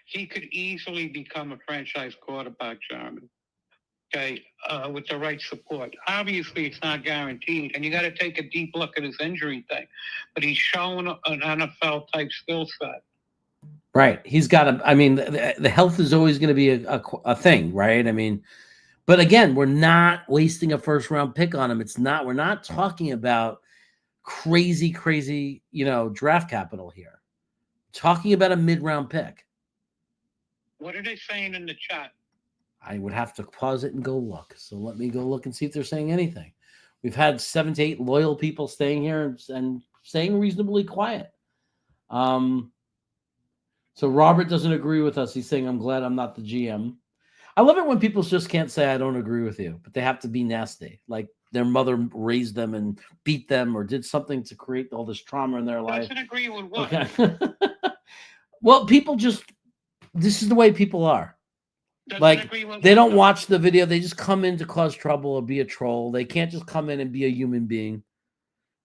He could easily become a franchise quarterback, Jeremy. Okay, with the right support. Obviously, it's not guaranteed, and you got to take a deep look at his injury thing. But he's shown an NFL-type skill set. Right. He's got the health is always going to be a thing, right? But again, we're not wasting a 1st-round pick on him. We're not talking about crazy, draft capital here. We're talking about a mid-round pick. What are they saying in the chat? I would have to pause it and go look. So let me go look and see if they're saying anything. We've had 7 to 8 loyal people staying here and staying reasonably quiet. So Robert doesn't agree with us. He's saying, I'm glad I'm not the GM. I love it when people just can't say, I don't agree with you, but they have to be nasty. Like their mother raised them and beat them or did something to create all this trauma in their life. Doesn't agree with what? Okay. Well, this is the way people are. They don't watch the video. They just come in to cause trouble or be a troll. They can't just come in and be a human being.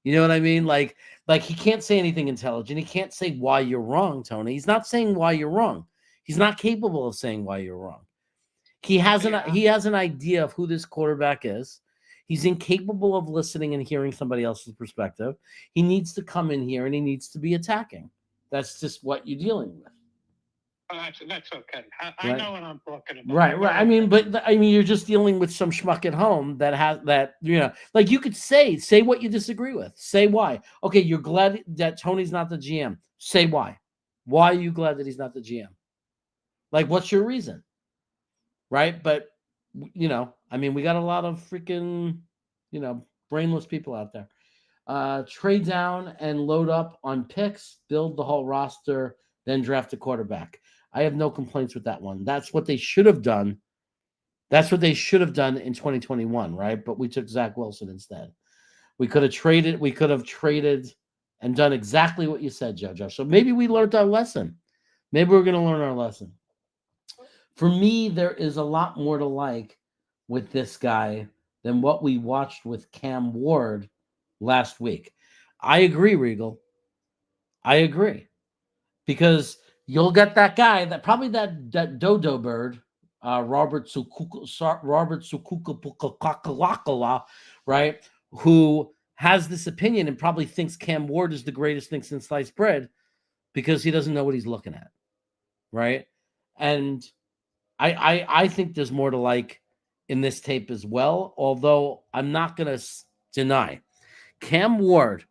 You know what I mean? Like he can't say anything intelligent. He can't say why you're wrong, Tony. He's not saying why you're wrong. He's not capable of saying why you're wrong. He has an idea of who this quarterback is. He's incapable of listening and hearing somebody else's perspective. He needs to come in here and he needs to be attacking. That's just what you're dealing with. That's okay. I Right. know what I'm talking about. Right. I mean, but you're just dealing with some schmuck at home that has that, like you could say what you disagree with. Say why. Okay, you're glad that Tony's not the GM. Say why. Why are you glad that he's not the GM? Like, what's your reason? Right. But, I mean, we got a lot of freaking, brainless people out there. Trade down and load up on picks, build the whole roster, then draft a quarterback. I have no complaints with that one. That's what they should have done. That's what they should have done in 2021, right? But we took Zach Wilson instead. We could have traded and done exactly what you said, Josh. So maybe we learned our lesson. Maybe we're going to learn our lesson. For me, there is a lot more to like with this guy than what we watched with Cam Ward last week. I agree, Regal. I agree. Because you'll get that guy, that dodo bird, Robert Sukuka, right? Who has this opinion and probably thinks Cam Ward is the greatest thing since sliced bread because he doesn't know what he's looking at, right? And I think there's more to like in this tape as well, although I'm not going to deny Cam Ward.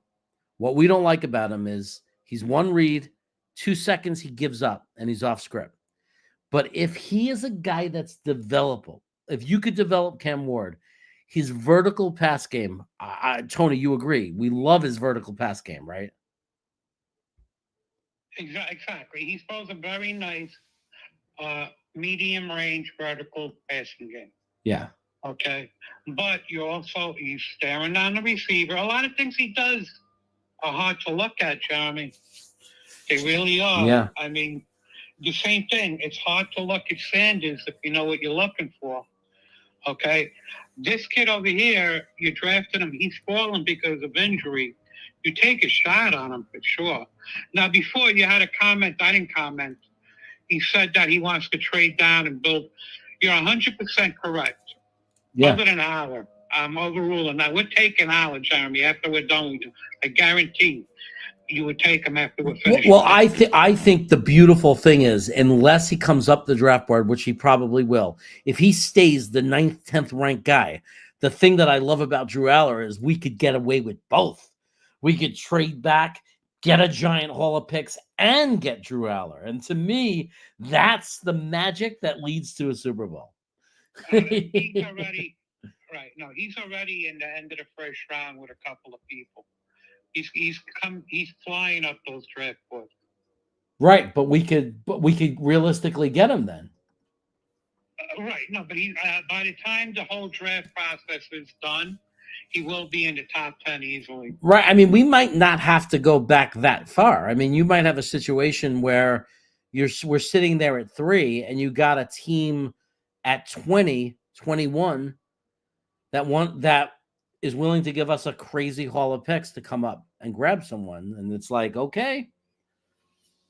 What we don't like about him is he's one read, 2 seconds he gives up, and he's off script. But if he is a guy that's developable, if you could develop Cam Ward, his vertical pass game, Tony, you agree? We love his vertical pass game, right? Exactly. He's both a very nice medium range vertical passing game. Yeah. Okay. But he's staring down the receiver. A lot of things he does are hard to look at, Jeremy. They really are. Yeah. I mean, the same thing. It's hard to look at Sanders if you know what you're looking for. Okay. This kid over here, you drafted him. He's fallen because of injury. You take a shot on him for sure. Now, before you had a comment, I didn't comment. He said that he wants to trade down and build. You're 100% correct. Yeah. Over an hour. I'm overruling that. We're taking hour, Jeremy, after we're done with him. I guarantee you would take him after we're finished. Well, I think the beautiful thing is, unless he comes up the draft board, which he probably will, if he stays the 9th, 10th ranked guy, the thing that I love about Drew Aller is we could get away with both. We could trade back, get a giant haul of picks, and get Drew Aller. And to me, that's the magic that leads to a Super Bowl. He's already in the end of the first round with a couple of people. He's flying up those draft boards. Right, but we could realistically get him then. Right, no, but by the time the whole draft process is done, he will be in the top 10 easily. Right, I mean, we might not have to go back that far. I mean, you might have a situation where we're sitting there at 3 and you got a team at 20, 21 that is willing to give us a crazy haul of picks to come up and grab someone. And it's like, okay,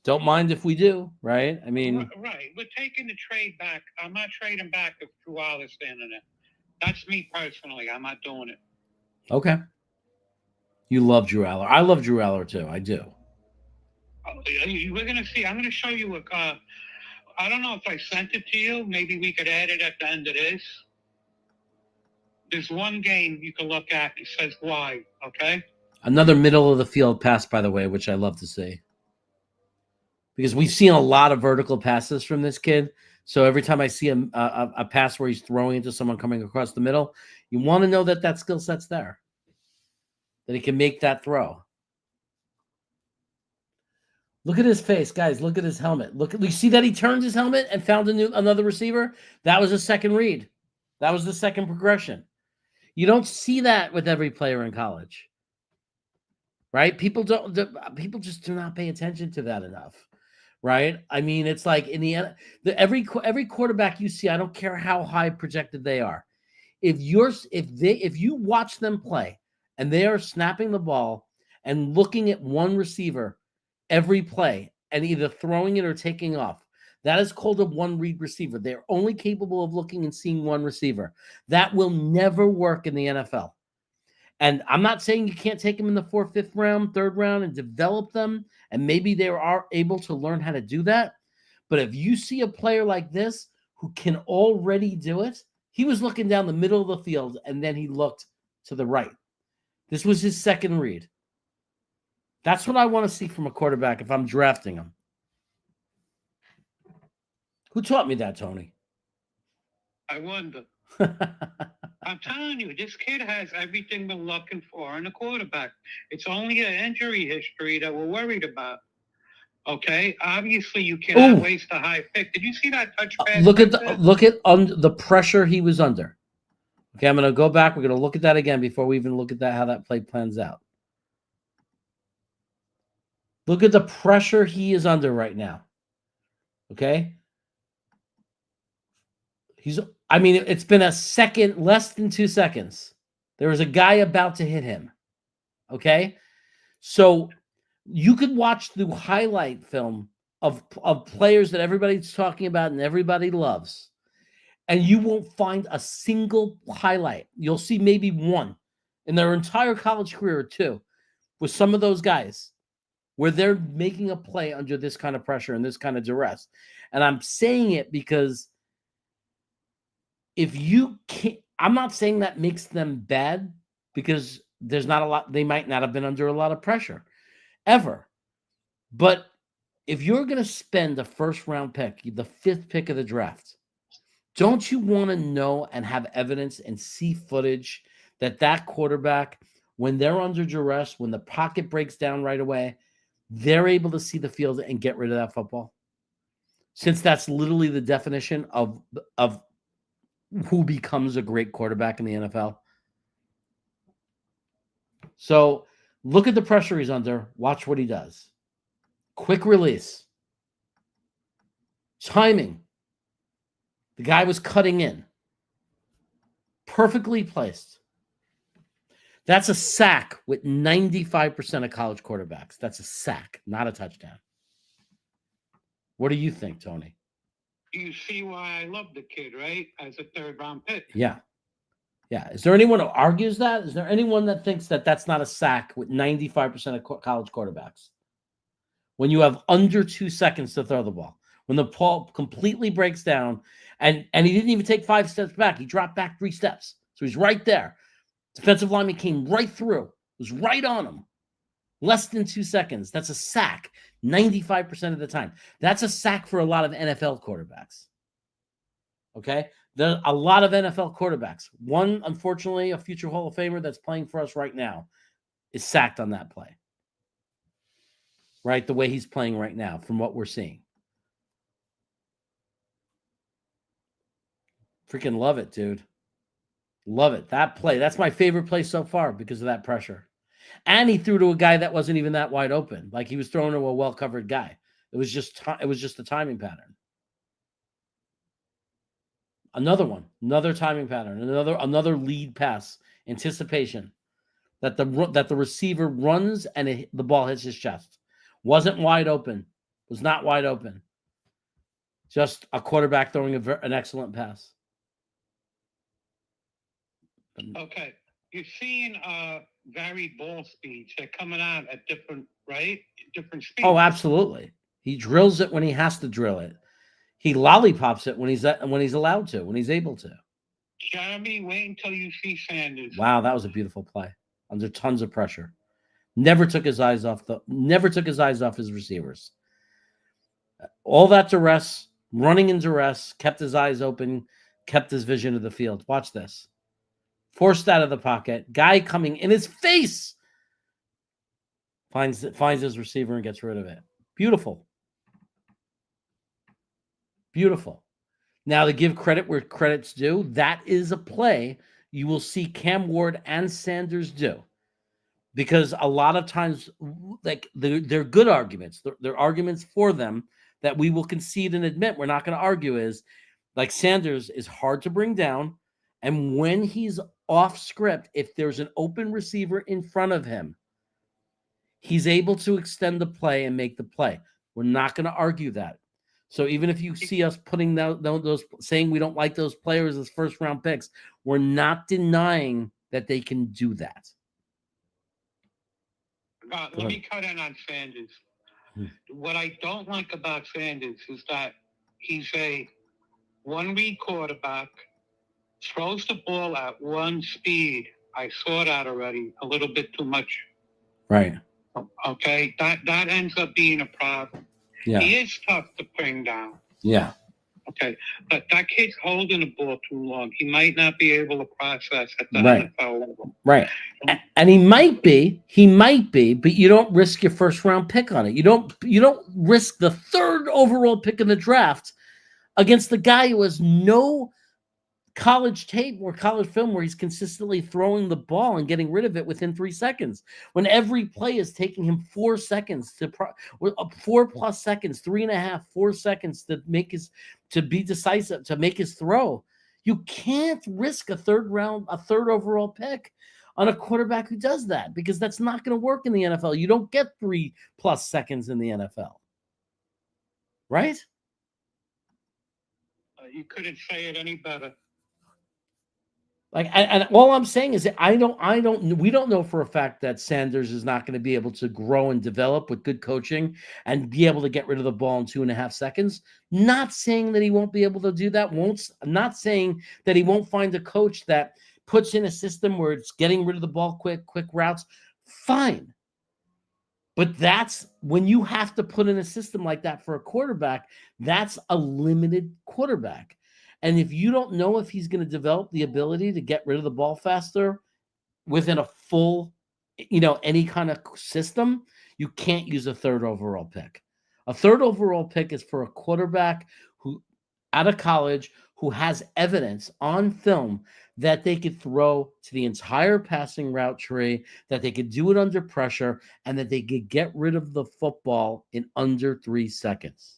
don't mind if we do, right? I mean, right. We're taking the trade back. I'm not trading back if Drew Aller's standing there. That's me personally. I'm not doing it. Okay. You love Drew Aller. I love Drew Aller too. I do. We're going to see. I'm going to show you I don't know if I sent it to you. Maybe we could add it at the end of this. There's one game you can look at. It says why, okay? Another middle of the field pass, by the way, which I love to see. Because we've seen a lot of vertical passes from this kid. So every time I see a pass where he's throwing into someone coming across the middle, you want to know that skill set's there. That he can make that throw. Look at his face, guys. Look at his helmet. You see that he turned his helmet and found another receiver? That was a second read. That was the second progression. You don't see that with every player in college, right? People just do not pay attention to that enough, right? I mean, it's like in every quarterback you see, I don't care how high projected they are. If you watch them play and they are snapping the ball and looking at one receiver every play and either throwing it or taking off, that is called a one-read receiver. They're only capable of looking and seeing one receiver. That will never work in the NFL. And I'm not saying you can't take them in the 4th, 5th round, 3rd round and develop them, and maybe they are able to learn how to do that. But if you see a player like this who can already do it, he was looking down the middle of the field and then he looked to the right. This was his second read. That's what I want to see from a quarterback if I'm drafting him. Who taught me that, Tony? I wonder. I'm telling you, this kid has everything we're looking for in a quarterback. It's only an injury history that we're worried about. Okay, obviously you cannot waste a high pick. Did you see that touch pass? Look at the pressure he was under. Okay, I'm going to go back. We're going to look at that again before we even look at that how that play plans out. Look at the pressure he is under right now. Okay, it's been a second, less than 2 seconds. There was a guy about to hit him. Okay, so you could watch the highlight film of players that everybody's talking about and everybody loves, and you won't find a single highlight. You'll see maybe one in their entire college career or two with some of those guys where they're making a play under this kind of pressure and this kind of duress. And I'm saying it because if you can't, I'm not saying that makes them bad, because there's not a lot, they might not have been under a lot of pressure ever. But if you're going to spend a first round pick, the 5th pick of the draft, don't you want to know and have evidence and see footage that quarterback, when they're under duress, when the pocket breaks down right away, they're able to see the field and get rid of that football? Since that's literally the definition of who becomes a great quarterback in the NFL. So look at the pressure he's under. Watch what he does. Quick release. Timing. The guy was cutting in. Perfectly placed. That's a sack with 95% of college quarterbacks. That's a sack, not a touchdown. What do you think, Tony? You see why I love the kid, right? As a 3rd round pick. Yeah. Yeah. Is there anyone who argues that? Is there anyone that thinks that that's not a sack with 95% of college quarterbacks? When you have under 2 seconds to throw the ball, when the ball completely breaks down, and he didn't even take 5 steps back. He dropped back 3 steps. So he's right there. Defensive lineman came right through. Was right on him. Less than 2 seconds. That's a sack 95% of the time. That's a sack for a lot of NFL quarterbacks. Okay? There are a lot of NFL quarterbacks. One, unfortunately, a future Hall of Famer that's playing for us right now is sacked on that play. Right? The way he's playing right now, from what we're seeing. Freaking love it, dude. Love it. That play. That's my favorite play so far because of that pressure. And he threw to a guy that wasn't even that wide open. Like he was throwing to a well-covered guy. It was just a timing pattern. Another one. Another timing pattern. Another lead pass. Anticipation. That the receiver runs and the ball hits his chest. Wasn't wide open. Was not wide open. Just a quarterback throwing an excellent pass. Okay. You're seeing varied ball speeds. They're coming out at different speeds. Oh, absolutely. He drills it when he has to drill it. He lollipops it when he's allowed to, when he's able to. Jeremy, wait until you see Sanders. Wow, that was a beautiful play. Under tons of pressure. Never took his eyes off his receivers. All that duress, running in duress, kept his eyes open, kept his vision of the field. Watch this. Forced out of the pocket. Guy coming in his face. Finds his receiver and gets rid of it. Beautiful. Beautiful. Now, to give credit where credit's due, that is a play you will see Cam Ward and Sanders do. Because a lot of times, like they're good arguments. They're arguments for them that we will concede and admit. We're not going to argue is, like Sanders is hard to bring down. And when he's off script, if there's an open receiver in front of him, he's able to extend the play and make the play. We're not going to argue that. So even if you see us putting those saying we don't like those players as first round picks, we're not denying that they can do that. Let me cut in on Sanders. What I don't like about Sanders is that he's a one-read quarterback, throws the ball at one speed. I saw that already, a little bit too much. Right. Okay, that ends up being a problem. Yeah. He is tough to bring down. Yeah. Okay, but that kid's holding the ball too long. He might not be able to process at the Right. NFL level. Right. And he might be, but you don't risk your first round pick on it. You don't risk the third overall pick in the draft against the guy who has no college tape or college film where he's consistently throwing the ball and getting rid of it within 3 seconds, when every play is taking him 4 seconds to 4+ seconds, 3.5, 4 seconds to be decisive, to make his throw. You can't risk a third overall pick on a quarterback who does that, because that's not going to work in the NFL. You don't get 3+ seconds in the NFL. Right? You couldn't say it any better. Like, and all I'm saying is that we don't know for a fact that Sanders is not going to be able to grow and develop with good coaching and be able to get rid of the ball in 2.5 seconds. Not saying that he won't be able to do that. Not saying that he won't find a coach that puts in a system where it's getting rid of the ball quick routes. Fine. But that's when you have to put in a system like that for a quarterback, that's a limited quarterback. And if you don't know if he's going to develop the ability to get rid of the ball faster within a full, any kind of system, you can't use a third overall pick. A third overall pick is for a quarterback who, out of college, who has evidence on film that they could throw to the entire passing route tree, that they could do it under pressure, and that they could get rid of the football in under 3 seconds.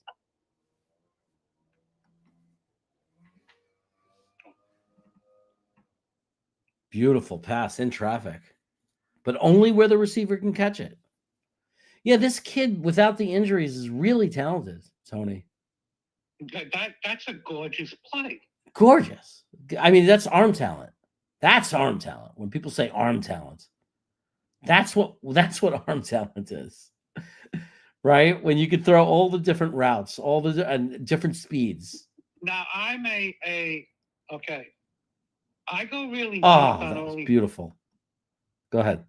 Beautiful pass in traffic, but only where the receiver can catch it. Yeah, this kid without the injuries is really talented, Tony. That's a gorgeous play. Gorgeous. I mean, that's arm talent. That's arm talent. When people say arm talent, that's what arm talent is. Right? When you could throw all the different routes, all the different speeds. Now I'm okay. I go really deep on all these. Beautiful. Go ahead.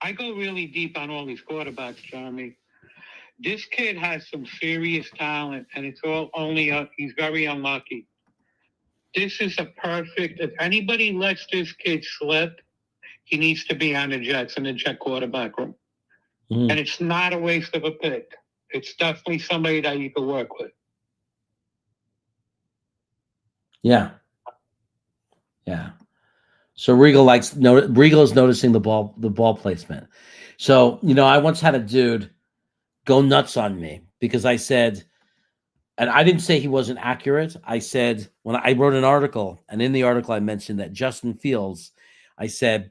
I go really deep on all these quarterbacks, Jeremy. This kid has some serious talent, and it's all he's very unlucky. This is a perfect. If anybody lets this kid slip, he needs to be on the Jets in the Jet quarterback room. And it's not a waste of a pick. It's definitely somebody that you can work with. Yeah. Yeah. So Regal is noticing the ball placement. So, I once had a dude go nuts on me because I said, and I didn't say he wasn't accurate. I said, when I wrote an article, and in the article I mentioned that Justin Fields, I said,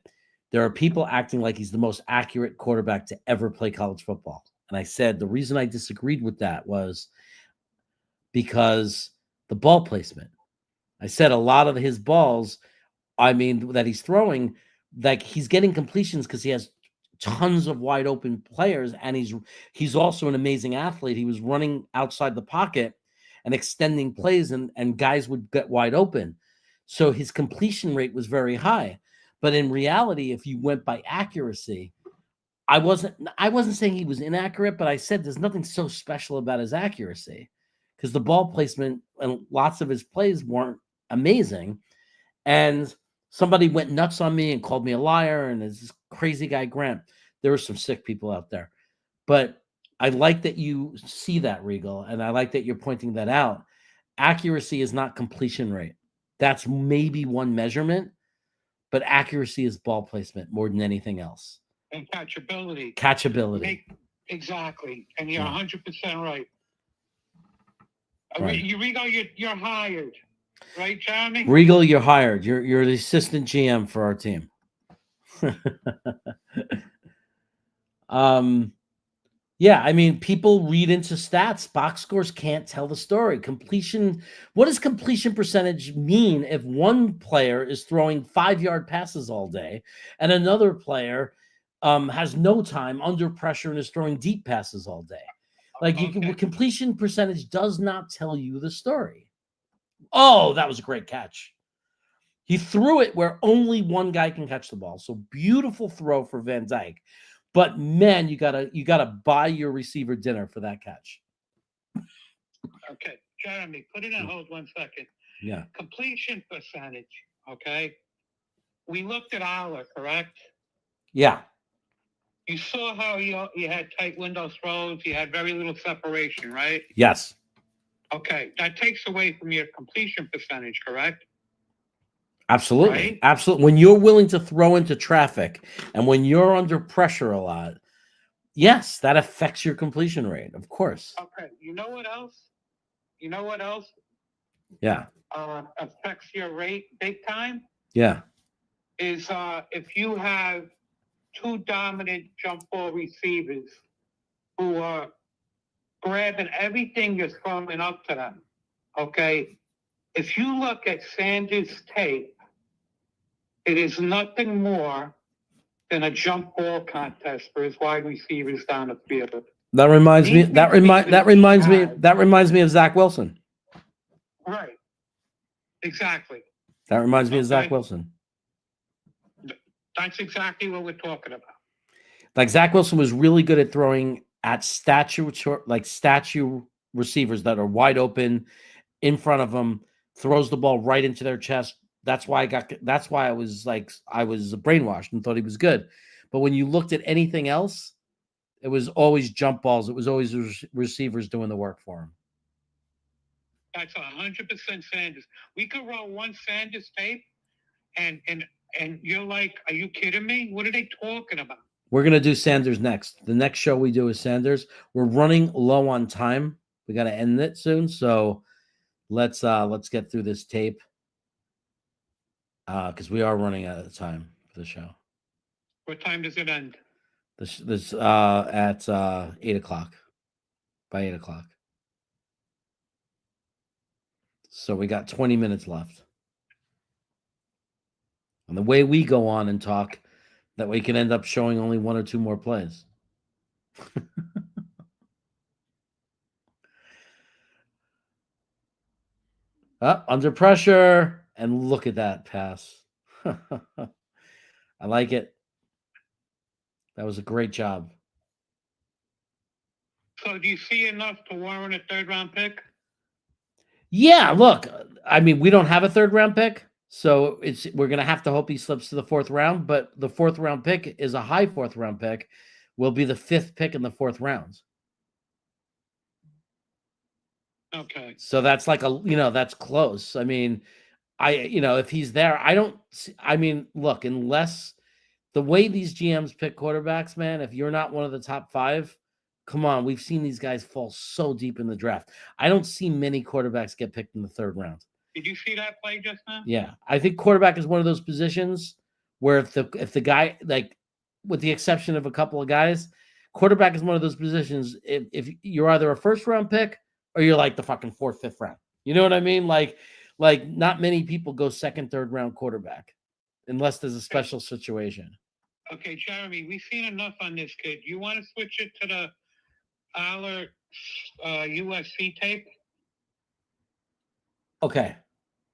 there are people acting like he's the most accurate quarterback to ever play college football. And I said, the reason I disagreed with that was because the ball placement. I said a lot of his balls, that he's throwing, like he's getting completions because he has tons of wide open players, and he's also an amazing athlete. He was running outside the pocket and extending plays, and guys would get wide open. So his completion rate was very high. But in reality, if you went by accuracy, I wasn't saying he was inaccurate, but I said there's nothing so special about his accuracy, because the ball placement and lots of his plays weren't amazing. And somebody went nuts on me and called me a liar, and this crazy guy Grant. There were some sick people out there. But I like that you see that, Regal, and I like that you're pointing that out. Accuracy is not completion rate. That's maybe one measurement, but accuracy is ball placement more than anything else. And catchability. Exactly. And you're 100% right. Regal, you're hired. Right, Jeremy? Regal, you're hired. You're the assistant GM for our team. Yeah, I mean, people read into stats. Box scores can't tell the story. Completion. What does completion percentage mean if one player is throwing 5-yard passes all day and another player has no time under pressure and is throwing deep passes all day? Like completion percentage does not tell you the story. Oh, that was a great catch. He threw it where only one guy can catch the ball. So beautiful throw for Van Dyke. But man, you gotta buy your receiver dinner for that catch. Okay, Jeremy, put it on hold 1 second. Yeah. Completion percentage. Okay. We looked at Aller, correct? Yeah. You saw how you had tight window throws. You had very little separation, right? Yes. Okay, that takes away from your completion percentage, correct? Absolutely. Right? Absolutely. When you're willing to throw into traffic and when you're under pressure a lot, yes, that affects your completion rate, of course. Okay. You know what else? You know what else? Yeah. Affects your rate big time? Yeah. Is if you have two dominant jump ball receivers who are grabbing everything you're throwing up to them. Okay. If you look at Sanders' tape, it is nothing more than a jump ball contest for his wide receivers down the field. That reminds me. That reminds me of Zach Wilson. Right. Exactly. That reminds me of Zach Wilson. That's exactly what we're talking about. Like Zach Wilson was really good at throwing at statue receivers that are wide open in front of him, throws the ball right into their chest. That's why I was brainwashed and thought he was good. But when you looked at anything else, it was always jump balls. It was always receivers doing the work for him. That's 100% Sanders. We could roll one Sanders tape, and you're like, are you kidding me? What are they talking about? We're gonna do Sanders next. The next show we do is Sanders. We're running low on time. We got to end it soon, so let's get through this tape because we are running out of time for the show. What time does it end? This at 8:00. By 8:00. So we got 20 minutes left. And the way we go on and talk, that we can end up showing only one or two more plays. Under pressure. And look at that pass. I like it. That was a great job. So do you see enough to warrant a third-round pick? Yeah, look, I mean, we don't have a third-round pick, so we're going to have to hope he slips to the fourth round, but the fourth-round pick is a high fourth-round pick. Will be the fifth pick in the fourth round. Okay. So that's like that's close. I mean, if he's there, look, unless the way these GMs pick quarterbacks, man, if you're not one of the top 5, come on, we've seen these guys fall so deep in the draft. I don't see many quarterbacks get picked in the third round. Did you see that play just now? Yeah, I think quarterback is one of those positions where if the guy, like, with the exception of a couple of guys, quarterback is one of those positions. If you're either a first round pick or you're like the fucking 4th, 5th round, you know what I mean? Like not many people go second, third round quarterback unless there's a special situation. Okay, Jeremy, we've seen enough on this kid. You want to switch it to the Aller USC tape? Okay.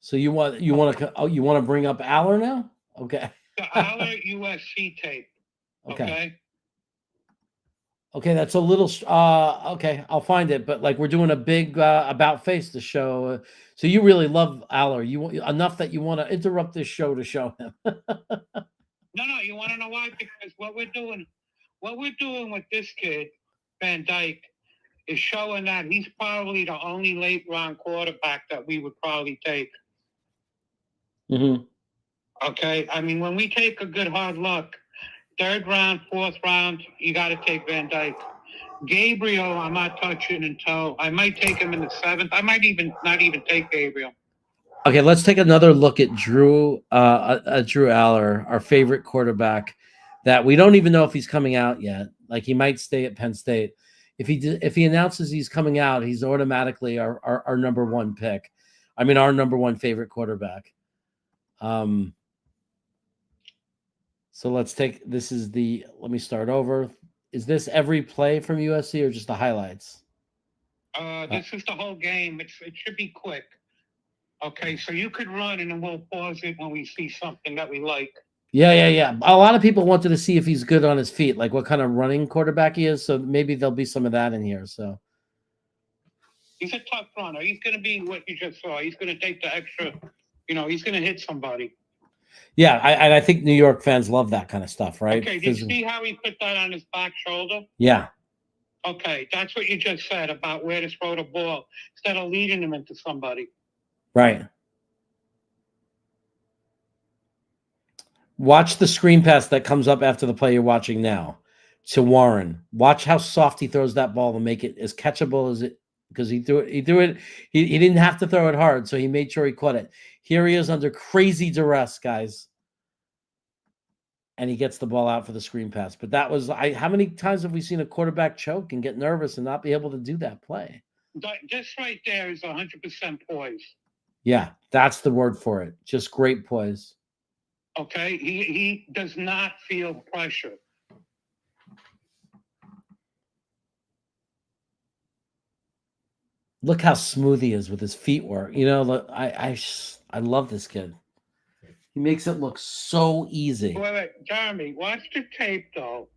So you want to bring up Aller now? Okay. The Aller USC tape. Okay. Okay, that's a little okay, I'll find it, but like we're doing a big about face to show. So you really love Aller. You want enough that you want to interrupt this show to show him. No, you want to know why? Because what we're doing with this kid, Van Dyke, is showing that he's probably the only late round quarterback that we would probably take. Mm-hmm. Okay, I mean, when we take a good hard look, 3rd round, 4th round, you got to take Van Dyke. Gabriel, I'm not touching until I might take him in the 7th. I might not even take Gabriel. Okay, let's take another look at Drew Aller, our favorite quarterback, that we don't even know if he's coming out yet. Like he might stay at Penn State. If he announces he's coming out, he's automatically our number 1 pick. I mean, our number 1 favorite quarterback. So let's let me start over. Is this every play from USC or just the highlights? This is the whole game. It should be quick. Okay, so you could run and then we'll pause it when we see something that we like. Yeah. A lot of people wanted to see if he's good on his feet, like what kind of running quarterback he is. So maybe there'll be some of that in here. So he's a tough runner. He's going to be what you just saw. He's going to take the extra. He's going to hit somebody. Yeah, I think New York fans love that kind of stuff, right? Okay, did you see how he put that on his back shoulder? Yeah. Okay, that's what you just said about where to throw the ball instead of leading him into somebody. Right. Watch the screen pass that comes up after the play you're watching now to Warren. Watch how soft he throws that ball to make it as catchable as it, because he threw it. He didn't have to throw it hard, so he made sure he caught it. Here he is under crazy duress, guys. And he gets the ball out for the screen pass. But that was, how many times have we seen a quarterback choke and get nervous and not be able to do that play? This right there is 100% poise. Yeah, that's the word for it. Just great poise. Okay, he does not feel pressure. Look how smooth he is with his feet work. I love this kid. He makes it look so easy. Wait, Jeremy, watch the tape though.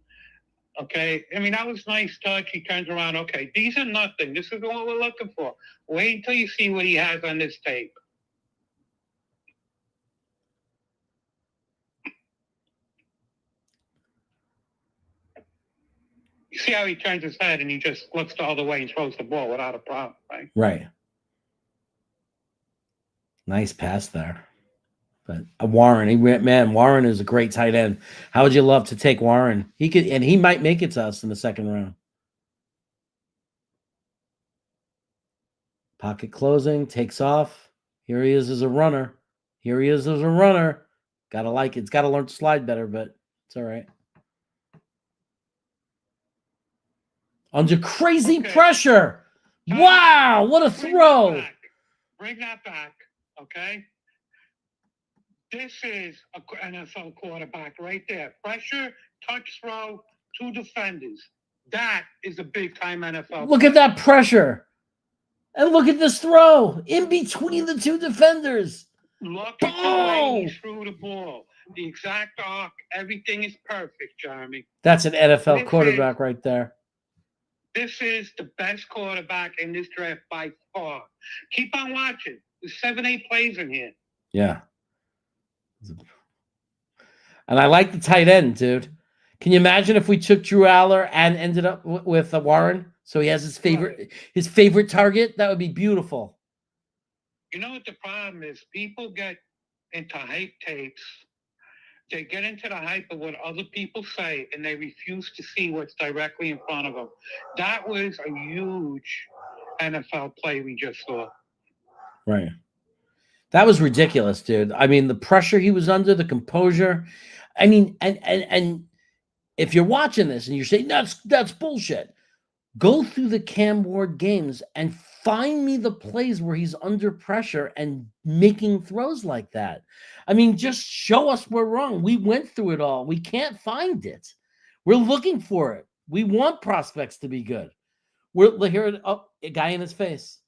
Okay, I mean that was nice touch. He turns around. Okay, these are nothing. This is what we're looking for. Wait until you see what he has on this tape. You see how he turns his head and he just looks the other way and throws the ball without a problem, right? Right. Nice pass there. But Warren, Warren is a great tight end. How would you love to take Warren? He might make it to us in the second round. Pocket closing, takes off. Here he is as a runner. Gotta like it. It's got to learn to slide better, but it's all right. Under crazy pressure. Wow, what a throw. Bring that back, okay? This is an NFL quarterback right there. Pressure, touch throw, 2 defenders. That is a big-time NFL Look at that pressure. And look at this throw in between the 2 defenders. Look at the way he threw the ball. The exact arc, everything is perfect, Jeremy. That's an NFL quarterback right there. This is the best quarterback in this draft by far. Keep on watching. There's 7, 8 plays in here. Yeah. And I like the tight end, dude. Can you imagine if we took Drew Aller and ended up with Warren? So he has his favorite target? That would be beautiful. You know what the problem is? People get into hype tapes. They get into the hype of what other people say, and they refuse to see what's directly in front of them. That was a huge NFL play we just saw. Right. That was ridiculous, dude. I mean, the pressure he was under, the composure. I mean, and if you're watching this and you're saying that's bullshit, go through the Cam Ward games and find me the plays where he's under pressure and making throws like that. I mean, just show us we're wrong. We went through it all. We can't find it. We're looking for it. We want prospects to be good. We're here, a guy in his face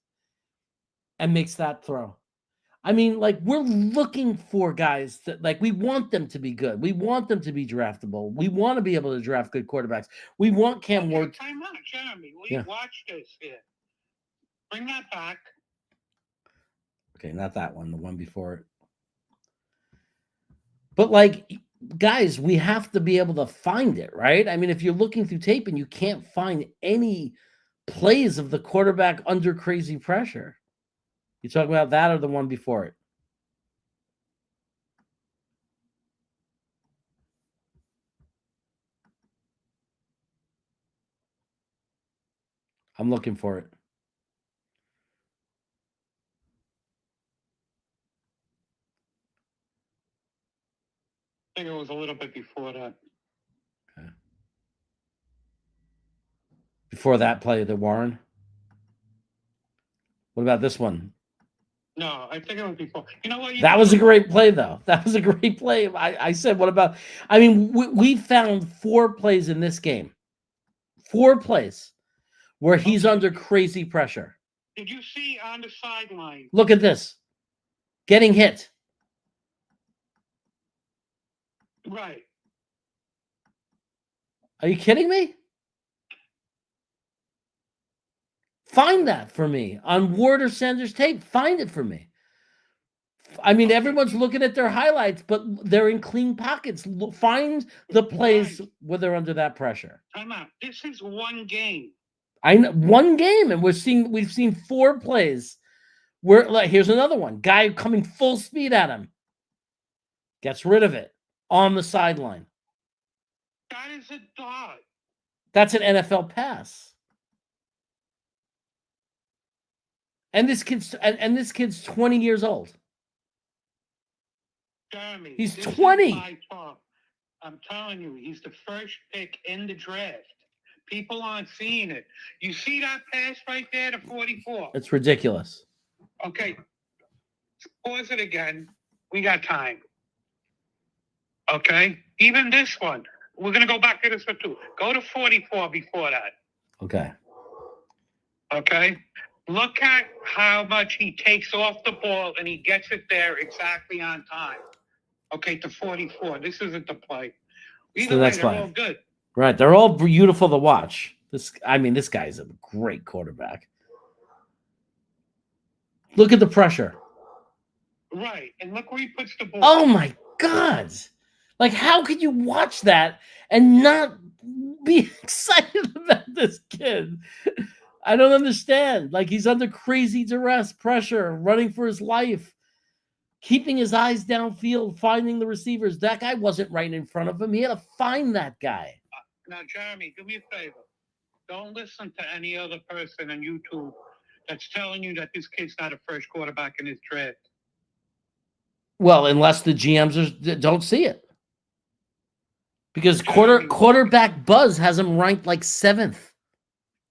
and makes that throw. I mean, like, we're looking for guys that, like, we want them to be good. We want them to be draftable. We want to be able to draft good quarterbacks. We want Cam Ward. Time out, Jeremy. Watch this here. Bring that back. Okay, not that one. The one before it. But, like, guys, we have to be able to find it, right? I mean, if you're looking through tape and you can't find any plays of the quarterback under crazy pressure. You talking about that or the one before it? I'm looking for it. I think it was a little bit before that. Okay. Before that play, the Warren? What about this one? No, I think it was before. You know what? That was a great play, though. That was a great play. I said, what about... I mean, we found 4 plays in this game. 4 plays where he's Okay. under crazy pressure. Did you see on the sideline? Look at this. Getting hit. Right. Are you kidding me? Find that for me on Ward or Sanders tape. Find it for me. I mean, everyone's looking at their highlights, but they're in clean pockets. Find the plays where they're under that pressure. Time out. This is one game. I know one game, and we've seen 4 plays where, like, here's another one. Guy coming full speed at him. Gets rid of it on the sideline. That is a dog. That's an NFL pass. And this kid's 20 years old. Jeremy, He's 20. I'm telling you, he's the first pick in the draft. People aren't seeing it. You see that pass right there to 44? It's ridiculous. Okay. Pause it again. We got time. Okay? Even this one. We're going to go back to this one too. Go to 44 before that. Okay. Okay? Look at how much he takes off the ball and he gets it there exactly on time. Okay, to 44. This isn't the play. Either way, they're all good. Right. They're all beautiful to watch. This guy's a great quarterback. Look at the pressure. Right. And look where he puts the ball. Oh my God. Like, how could you watch that and not be excited about this kid? I don't understand. Like, he's under crazy duress, pressure, running for his life, keeping his eyes downfield, finding the receivers. That guy wasn't right in front of him. He had to find that guy. Now, Jeremy, do me a favor. Don't listen to any other person on YouTube that's telling you that this kid's not a first quarterback in his draft. Well, unless the GMs don't see it. Because quarterback buzz has him ranked like 7th.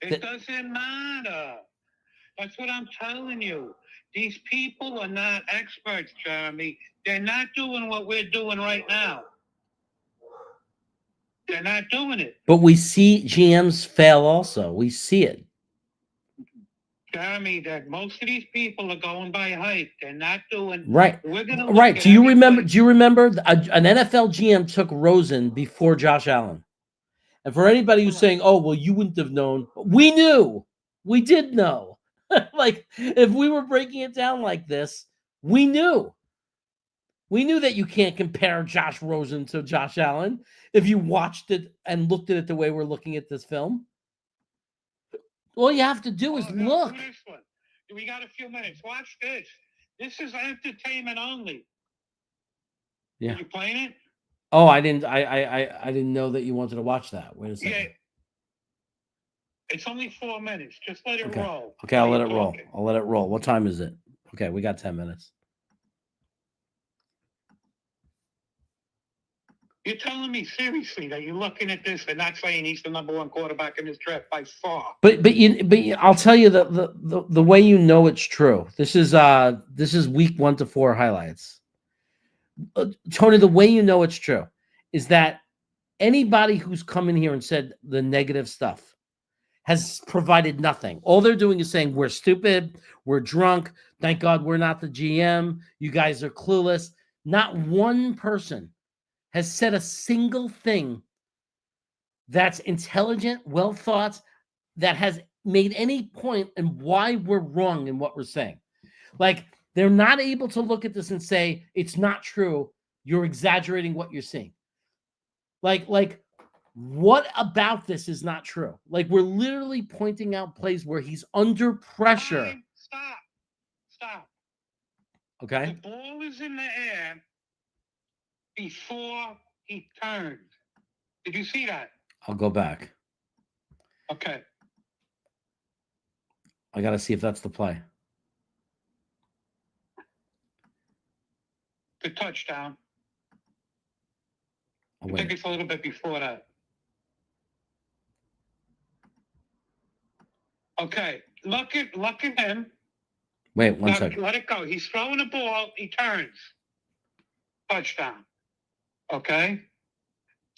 It doesn't matter. That's what I'm telling you. These people are not experts, Jeremy. They're not doing what we're doing right now. They're not doing it. But we see GMs fail also. We see it. Jeremy, that most of these people are going by hype. They're not doing right. We're gonna right. Do you remember? Do you remember an NFL GM took Rosen before Josh Allen? And for anybody who's saying, "Oh, well, you wouldn't have known," we knew. We did know. Like, if we were breaking it down like this, we knew. We knew that you can't compare Josh Rosen to Josh Allen if you watched it and looked at it the way we're looking at this film. All you have to do is look. This one. We got a few minutes. Watch this. This is entertainment only. Yeah. Are you playing it? Oh, I didn't know that you wanted to watch that. Wait a second. Yeah. It's only 4 minutes. Just let it roll. Okay, I'll let it roll. I'll let it roll. What time is it? Okay, we got 10 minutes. You're telling me seriously that you're looking at this and not saying he's the number 1 quarterback in this draft by far. But I'll tell you the way you know it's true. This is week 1 to 4 highlights. Tony, the way you know it's true is that anybody who's come in here and said the negative stuff has provided nothing. All they're doing is saying, we're stupid, we're drunk, thank God we're not the GM, you guys are clueless. Not one person has said a single thing that's intelligent, well thought, that has made any point in why we're wrong in what we're saying. Like, they're not able to look at this and say, it's not true, you're exaggerating what you're seeing. Like, what about this is not true? Like, we're literally pointing out plays where he's under pressure. Stop. Okay. The ball is in the air before he turned. Did you see that? I'll go back. Okay. I got to see if that's the play. The touchdown. Oh, I think it's a little bit before that. Okay, look at him. Wait, one second. Let it go. He's throwing the ball. He turns. Touchdown. Okay?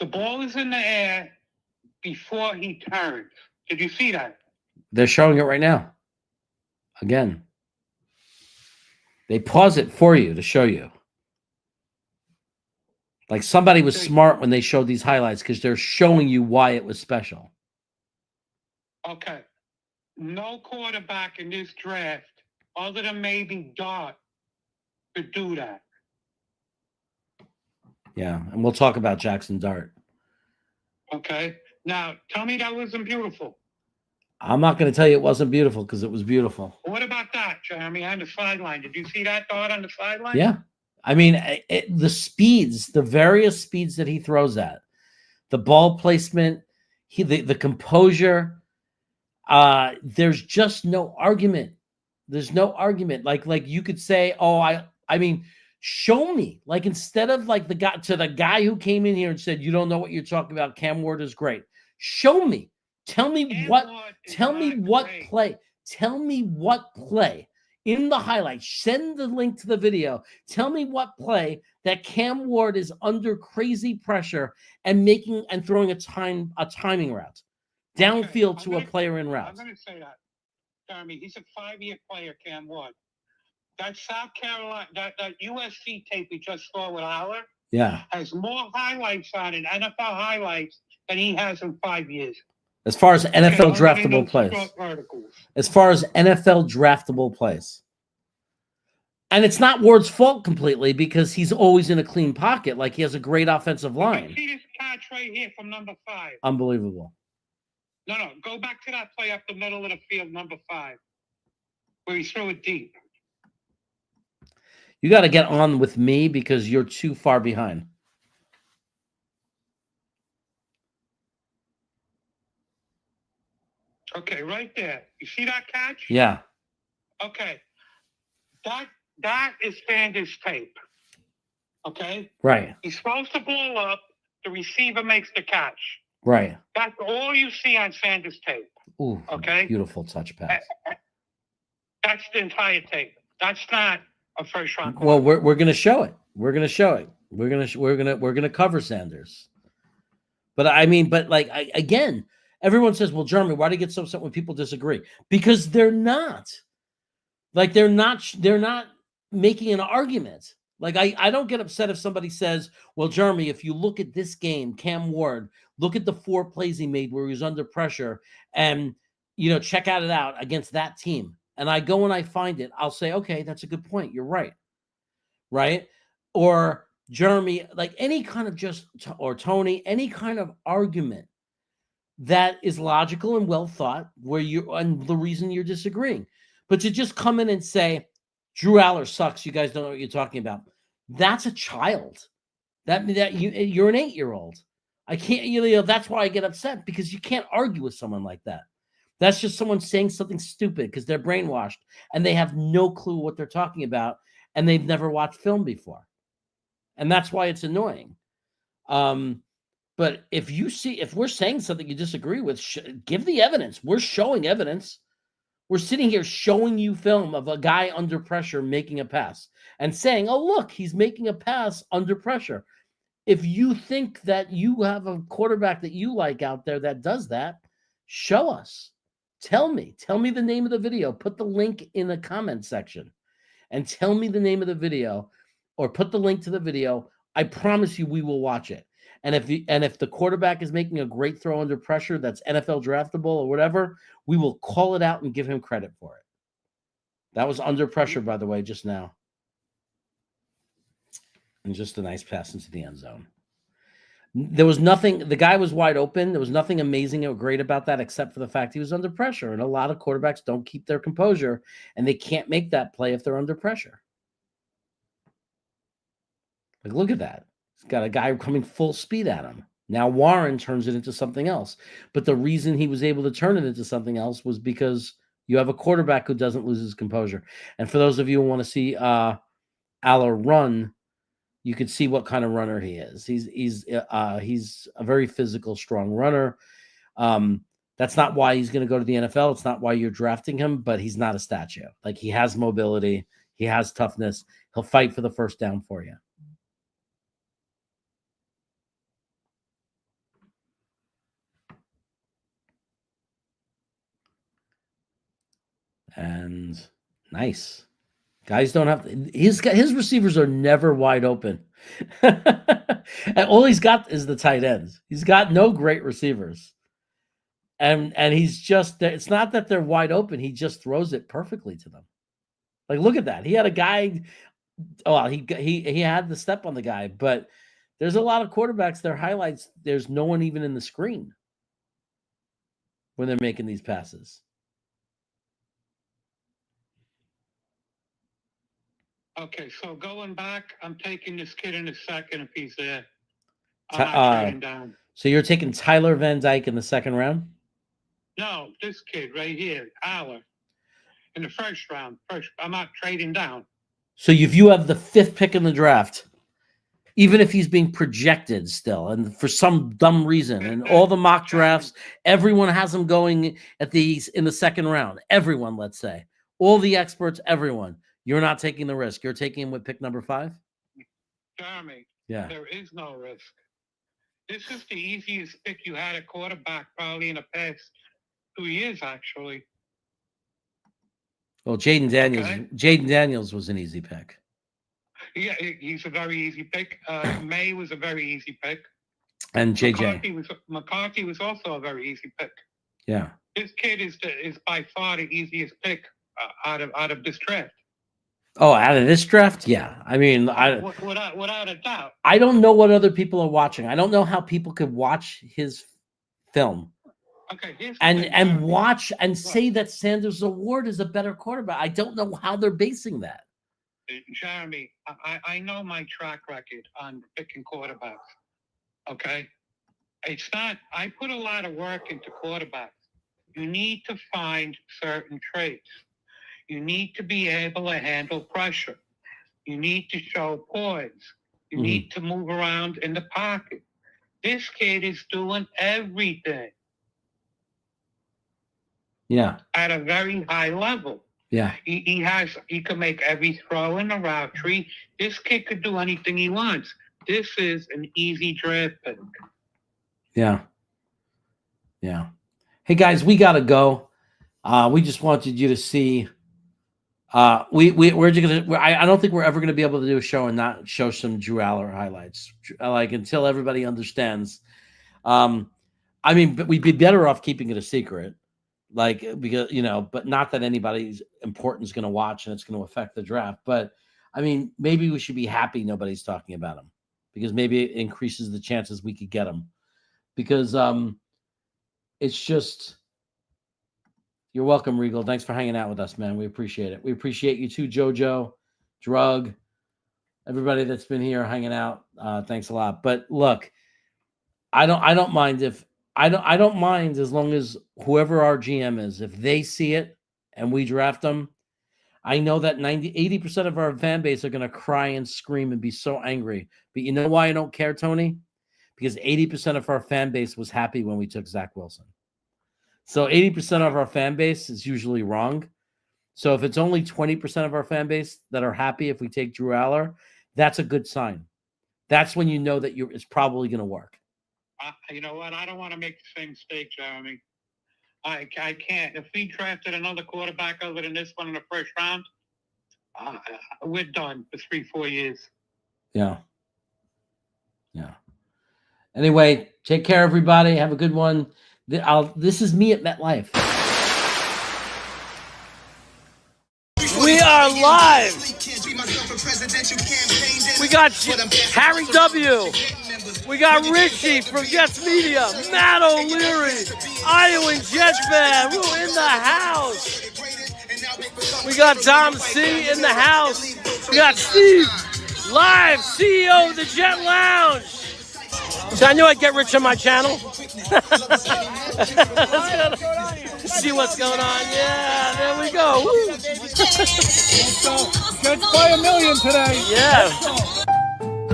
The ball is in the air before he turns. Did you see that? They're showing it right now. Again, they pause it for you to show you. Like somebody was smart when they showed these highlights because they're showing you why it was special. Okay. No quarterback in this draft, other than maybe Dart, could do that. Yeah, and we'll talk about Jackson Dart. Okay. Now, tell me that wasn't beautiful. I'm not going to tell you it wasn't beautiful because it was beautiful. What about that, Jeremy, on the sideline? Did you see that Dart on the sideline? Yeah. I mean, the speeds, the various speeds that he throws at, the ball placement, the composure, there's just no argument. There's no argument. Like you could say, oh, I mean, show me. Like instead of like the guy who came in here and said, you don't know what you're talking about. Cam Ward is great. Show me. Tell me Cam what. Ward is Tell me not what great. play. Tell me what play in the highlights. Send the link to the video. Tell me what play that Cam Ward is under crazy pressure and making and throwing a timing route downfield to a player in route. I'm going to say that, Jeremy. He's a 5-year player, Cam Ward. That South Carolina, that USC tape we just saw with Aller, has more highlights on it, NFL highlights, than he has in 5 years. As far as NFL draftable plays. As far as NFL draftable plays. And it's not Ward's fault completely because he's always in a clean pocket. Like he has a great offensive line. You see this catch right here from number 5. Unbelievable. No, go back to that play up the middle of the field, number 5, where he threw it deep. You got to get on with me because you're too far behind. Okay, right there. You see that catch? Yeah. Okay. That is Sanders' tape. Okay? Right. He's supposed to blow up. The receiver makes the catch. Right. That's all you see on Sanders' tape. Ooh, okay? Beautiful touch pass. That's the entire tape. That's not a first round. Well, we're going to show it. We're going to show it. We're going to cover Sanders. But I mean, again, everyone says, well, Jeremy, why do you get so upset when people disagree? Because they're not. Like they're not making an argument. Like I don't get upset if somebody says, well, Jeremy, if you look at this game, Cam Ward, look at the 4 plays he made where he was under pressure and, check it out against that team. And I go and I find it. I'll say, okay, that's a good point. You're right. Right. Or Jeremy, like any kind of or Tony, any kind of argument that is logical and well thought where and the reason you're disagreeing. But to just come in and say, Drew Aller sucks, you guys don't know what you're talking about. That's a child. You're an 8-year-old. I can't, that's why I get upset because you can't argue with someone like that. That's just someone saying something stupid because they're brainwashed and they have no clue what they're talking about and they've never watched film before. And that's why it's annoying. But if we're saying something you disagree with, give the evidence. We're showing evidence. We're sitting here showing you film of a guy under pressure making a pass and saying, oh, look, he's making a pass under pressure. If you think that you have a quarterback that you like out there that does that, show us. Tell me the name of the video. Put the link in the comment section and tell me the name of the video or put the link to the video. I promise you we will watch it. And if the quarterback is making a great throw under pressure that's NFL draftable or whatever, we will call it out and give him credit for it. That was under pressure, by the way, just now. And just a nice pass into the end zone. There was nothing, the guy was wide open. There was nothing amazing or great about that except for the fact he was under pressure. And a lot of quarterbacks don't keep their composure and they can't make that play if they're under pressure. Like, look at that. He's got a guy coming full speed at him. Now Warren turns it into something else. But the reason he was able to turn it into something else was because you have a quarterback who doesn't lose his composure. And for those of you who want to see Aller run, you could see what kind of runner he is. He's a very physical, strong runner. That's not why he's going to go to the NFL. It's not why you're drafting him, but he's not a statue. Like, he has mobility. He has toughness. He'll fight for the first down for you. And nice. Guys don't have his receivers are never wide open. And all he's got is the tight ends. He's got no great receivers. And he's just it's not that they're wide open, he just throws it perfectly to them. Like, look at that. He had a guy. Oh, he had the step on the guy, but there's a lot of quarterbacks, their highlights, there's no one even in the screen when they're making these passes. Okay, so going back, I'm taking this kid in a second if he's there. I'm not trading down. So you're taking Tyler Van Dyke in the second round? No, this kid right here, Aller, in the first round. I'm not trading down. So if you have the 5th pick in the draft, even if he's being projected still, and for some dumb reason, and all the mock drafts, everyone has him going in the second round. Everyone, let's say, all the experts, everyone. You're not taking the risk. You're taking him with pick number 5? Jeremy, yeah, there is no risk. This is the easiest pick you had at quarterback probably in the past 2 years, actually. Well, Jaden Daniels was an easy pick. Yeah, he's a very easy pick. May was a very easy pick. And JJ McCarthy was also a very easy pick. Yeah, this kid is by far the easiest pick out of this draft. Oh, out of this draft? Yeah. I mean, without a doubt. I don't know what other people are watching. I don't know how people could watch his film. Okay, and watch and say that Sanders Award is a better quarterback. I don't know how they're basing that. Jeremy, I know my track record on picking quarterbacks. Okay? It's not, I put a lot of work into quarterbacks. You need to find certain traits. You need to be able to handle pressure. You need to show poise. You need to move around in the pocket. This kid is doing everything. Yeah. At a very high level. Yeah. He can make every throw in the route tree. This kid could do anything he wants. This is an easy draft pick. Yeah. Yeah. Hey guys, we gotta go. We just wanted you to see. We're just gonna. I don't think we're ever gonna be able to do a show and not show some Drew Aller highlights. Like until everybody understands. I mean, but we'd be better off keeping it a secret. Like, because, but not that anybody's important is going to watch and it's going to affect the draft. But I mean, maybe we should be happy nobody's talking about him, because maybe it increases the chances we could get him, because it's just, you're welcome, Regal. Thanks for hanging out with us, man. We appreciate it. We appreciate you too, Jojo, Drug, everybody that's been here hanging out. Thanks a lot. But look, I don't mind if, I don't mind as long as whoever our GM is, if they see it and we draft them, I know that 80% of our fan base are going to cry and scream and be so angry. But you know why I don't care, Tony? Because 80% of our fan base was happy when we took Zach Wilson. So 80% of our fan base is usually wrong. So if it's only 20% of our fan base that are happy if we take Drew Aller, that's a good sign. That's when you know that it's probably going to work. You know what? I don't want to make the same mistake, Jeremy. I can't. If we drafted another quarterback other than this one in the first round, we're done for 3-4 years. Yeah. Yeah. Anyway, take care, everybody. Have a good one. This is me at MetLife. We are live. We got Harry W. We got Richie from Jets Media, Matt O'Leary, Iowan Jets fan, we're in the house. We got Tom C. in the house. We got Steve, live, CEO of the Jet Lounge. So I knew I'd get rich on my channel. See what's going on. Yeah, there we go. Woo. Let's go. Jets by 1 million today. Yeah.